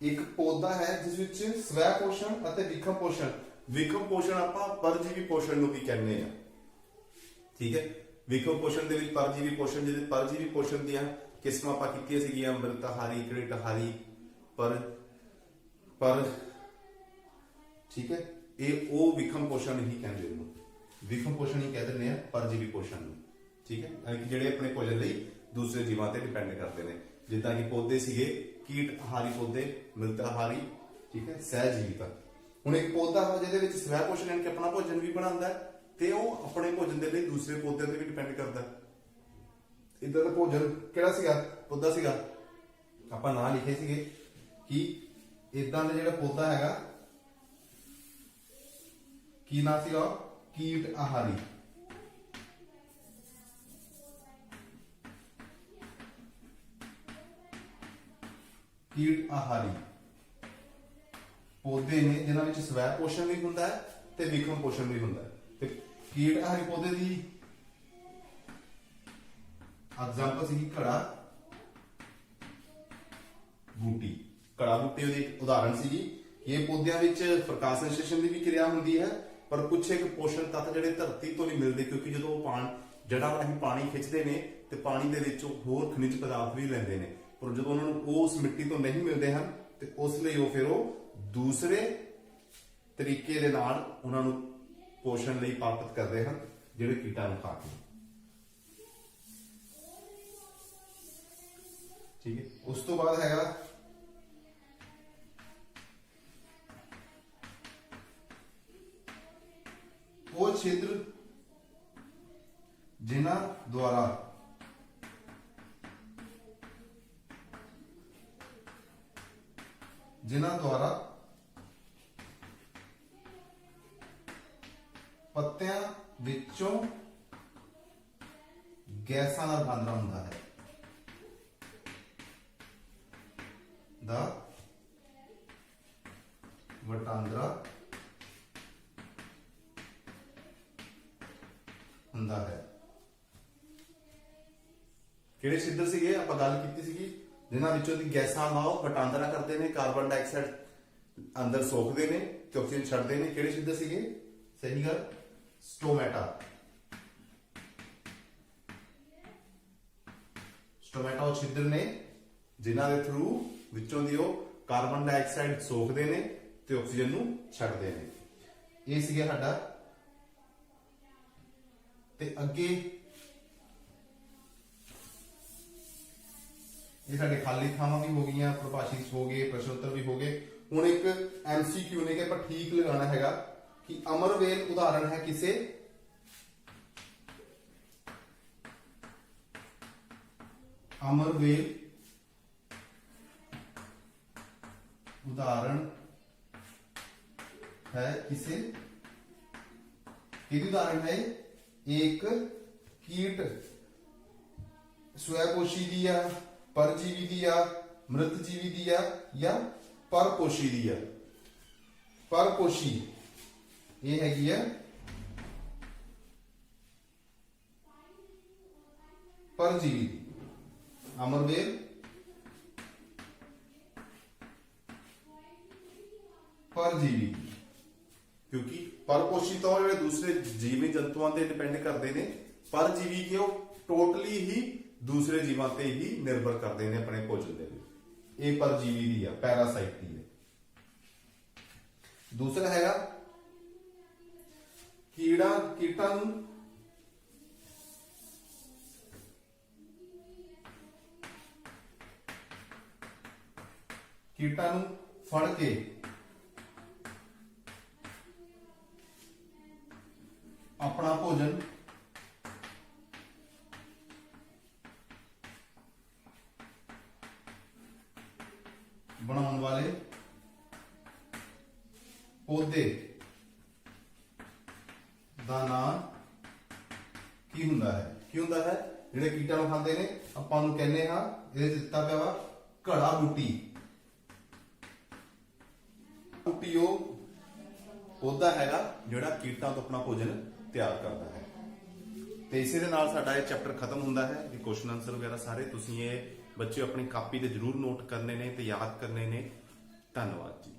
ਇੱਕ ਪੌਦਾ ਹੈ ਜਿਸ ਵਿੱਚ ਸਵੈ ਪੋਸ਼ਣ ਅਤੇ ਵਿਖਮ ਪੋਸ਼ਣ ਆਪਾਂ ਪਰਜੀਵੀ ਪੋਸ਼ਣ ਨੂੰ ਵੀ ਕਹਿੰਦੇ ਆ। ਠੀਕ ਹੈ, ਵਿਖਮ ਪੋਸ਼ਣ ਦੇ ਵਿੱਚ ਪਰਜੀਵੀ ਪੋਸ਼ਣ, ਜਿਹਦੇ ਪਰਜੀਵੀ ਪੋਸ਼ਣ ਦੀਆਂ ਕਿਸਮਾਂ ਆਪਾਂ ਕੀਤੀਆਂ ਸੀਗੀਆਂ, ਅੰਮ੍ਰਿਤਹਾਰੀ, ਕਿਰਟਹਾਰੀ, ਪਰ ਠੀਕ ਹੈ, ਇਹ ਉਹ ਵਿਖਮ ਪੋਸ਼ਣ ਹੀ ਕਹਿੰਦੇ ਉਹਨੂੰ, ਵਿਖਮ ਪੋਸ਼ਣ ਹੀ ਕਹਿ ਦਿੰਦੇ ਆ ਪਰਜੀਵੀ ਪੋਸ਼ਣ ਨੂੰ। ਠੀਕ ਹੈ, ਯਾਨੀ ਕਿ ਜਿਹੜੇ ਆਪਣੇ ਭੋਜਨ ਲਈ ਦੂਸਰੇ ਜੀਵਾਂ ਤੇ ਡਿਪੈਂਡ ਕਰਦੇ ਨੇ, ਜਿੱਦਾਂ ਕਿ ਪੌਦੇ ਸੀਗੇ ਕੀਟ ਆਹਾਰੀ ਪੌਦੇ, ਮ੍ਰਿਤਹਾਰੀ, ਠੀਕ ਹੈ, ਸਹਿਜੀਵਿਤ। ਹੁਣ ਇੱਕ ਪੌਦਾ ਹੈ ਜਿਹਦੇ ਵਿੱਚ ਸਵੈ ਪੋਸ਼ਣ ਯਾਨੀ ਕਿ ਆਪਣਾ ਭੋਜਨ ਵੀ ਬਣਾਉਂਦਾ ਤੇ ਉਹ ਆਪਣੇ ਭੋਜਨ ਦੇ ਲਈ ਦੂਸਰੇ ਪੌਦਿਆਂ ਤੇ ਵੀ ਡਿਪੈਂਡ ਕਰਦਾ। ਇਦਾਂ ਦਾ ਭੋਜਨ ਕਿਹੜਾ ਸੀਗਾ, ਪੌਦਾ ਸੀਗਾ, ਆਪਾਂ ਨਾਂ ਲਿਖੇ ਸੀਗੇ ਕਿ ਇਦਾਂ ਦਾ ਜਿਹੜਾ ਪੌਦਾ ਹੈਗਾ ਕੀ ਨਾਂ ਸੀਗਾ, ਕੀਟ ਆਹਾਰੀ। ਕੀਟ ਆਹਾਰੀ ਪੌਦੇ ਨੇ ਜਿਨ੍ਹਾਂ ਵਿੱਚ ਸਵੈ ਪੋਸ਼ਣ ਵੀ ਹੁੰਦਾ ਹੈ ਤੇ ਵਿਖਮ ਪੋਸ਼ਣ ਵੀ ਹੁੰਦਾ ਹੈ। ਤੇ ਕੀਟ ਆਹਾਰੀ ਪੌਦੇ ਦੀ ਐਗਜ਼ਾਮਪਲ ਸੀ ਘੜਾ ਬੂਟੀ। ਘੜਾ ਬੂਟੀ ਦੀ ਉਦਾਹਰਣ ਸੀ ਕਿ ਇਹ ਪੌਦਿਆਂ ਵਿੱਚ ਪ੍ਰਕਾਸ਼ ਸੰਸ਼ਲੇਸ਼ਣ ਦੀ ਵੀ ਕਿਰਿਆ ਹੁੰਦੀ ਹੈ, ਪਰ ਕੁਝ ਇੱਕ ਪੋਸ਼ਣ ਤੱਤ ਜਿਹੜੇ ਧਰਤੀ ਤੋਂ ਨਹੀਂ ਮਿਲਦੇ, ਕਿਉਂਕਿ ਜਦੋਂ ਉਹ ਜੜ੍ਹਾਂ ਰਾਹੀਂ ਪਾਣੀ ਖਿੱਚਦੇ ਨੇ ਤੇ ਪਾਣੀ ਦੇ ਵਿੱਚੋਂ ਹੋਰ ਖਣਿਜ ਪਦਾਰਥ ਵੀ ਲੈਂਦੇ ਨੇ, ਪਰ ਜਦੋਂ ਉਹਨਾਂ ਨੂੰ ਉਸ ਮਿੱਟੀ ਤੋਂ ਨਹੀਂ ਮਿਲਦੇ ਹਨ ਤੇ ਉਸ ਲਈ ਉਹ ਫਿਰ ਦੂਸਰੇ ਤਰੀਕੇ ਦੇ ਨਾਲ ਉਹਨਾਂ ਨੂੰ ਪੋਸ਼ਣ ਲਈ ਪ੍ਰਾਪਤ ਕਰਦੇ ਹਨ, ਜਿਹੜੇ ਕੀਟਾਂ ਨੂੰ ਖਾ ਕੇ। ਠੀਕ ਹੈ, ਉਸ ਤੋਂ ਬਾਅਦ ਹੈਗਾ ਉਹ ਛਿद्र जिन्हां द्वारा पत्तियां विचों गैसां दा वटांदरा हुंदा है। दा वटांदरा हुंदा है। किहड़े छिद्र सीगे आपां गल कीती सीगी, जिन्हां विचों दी गैसां दा वटांदरा करदे ने, कार्बन डाइऑक्साइड अंदर सोखदे ने ते ऑक्सीजन छड्डदे ने। किहड़े छिद्र सीगे? सही गल, स्टोमेटा। स्टोमेटा वो छिद्र ने जिन्हां दे थ्रू विचों दी कार्बन डाइऑक्साइड सोखदे ने ते ऑक्सीजन नूं छड्डदे ने। ये सीगा साडा। ते अगे ये साडे खाली थावां भी हो गई, प्रभाषित हो गए, प्रश्नोत्तर भी हो गए। हुण एक MCQ ने कि आपां ठीक लगाना हैगा कि अमरवेल उदाहरण है किसे? अमरवेल उदाहरण है किसे? किहदी उदाहरण है? एक कीट स्वयंपोषी दी या परजीवी दी या मृतजीवी दी या परपोषी दी है। परपोषी ये हैगी है परजीवी। अमरवेल परजीवी, क्योंकि परपोषी तो जो दूसरे जीवी जंतुओं पर डिपेंड करते हैं, परजीवी के टोटली ही दूसरे जीवों पर ही निर्भर करते हैं अपने भोजन के लिए। ये परजीवी दी है, पैरासाइट दी है। दूसरा हैगा कीड़ा, कीटां नूं फड़ के अपना भोजन बनाने वाले पौधे दा नाम की हुंदा है? की हुंदा है? जिहड़े कीटां नूं खांदे ने आपां नूं कहने हां, इहदे च दित्ता पिया वा घड़ा बूटी। बूटी वो पौधा हैगा जिहड़ा कीटां तो अपना भोजन तैयार करता है। तो इसे दे नाल साडा ये चैप्टर खत्म हुंदा है। कि क्वेश्चन आंसर वगैरह सारे तुसीं ये बच्चे अपनी कापी ते जरूर नोट करने ने ते याद करने ने। धन्नवाद जी।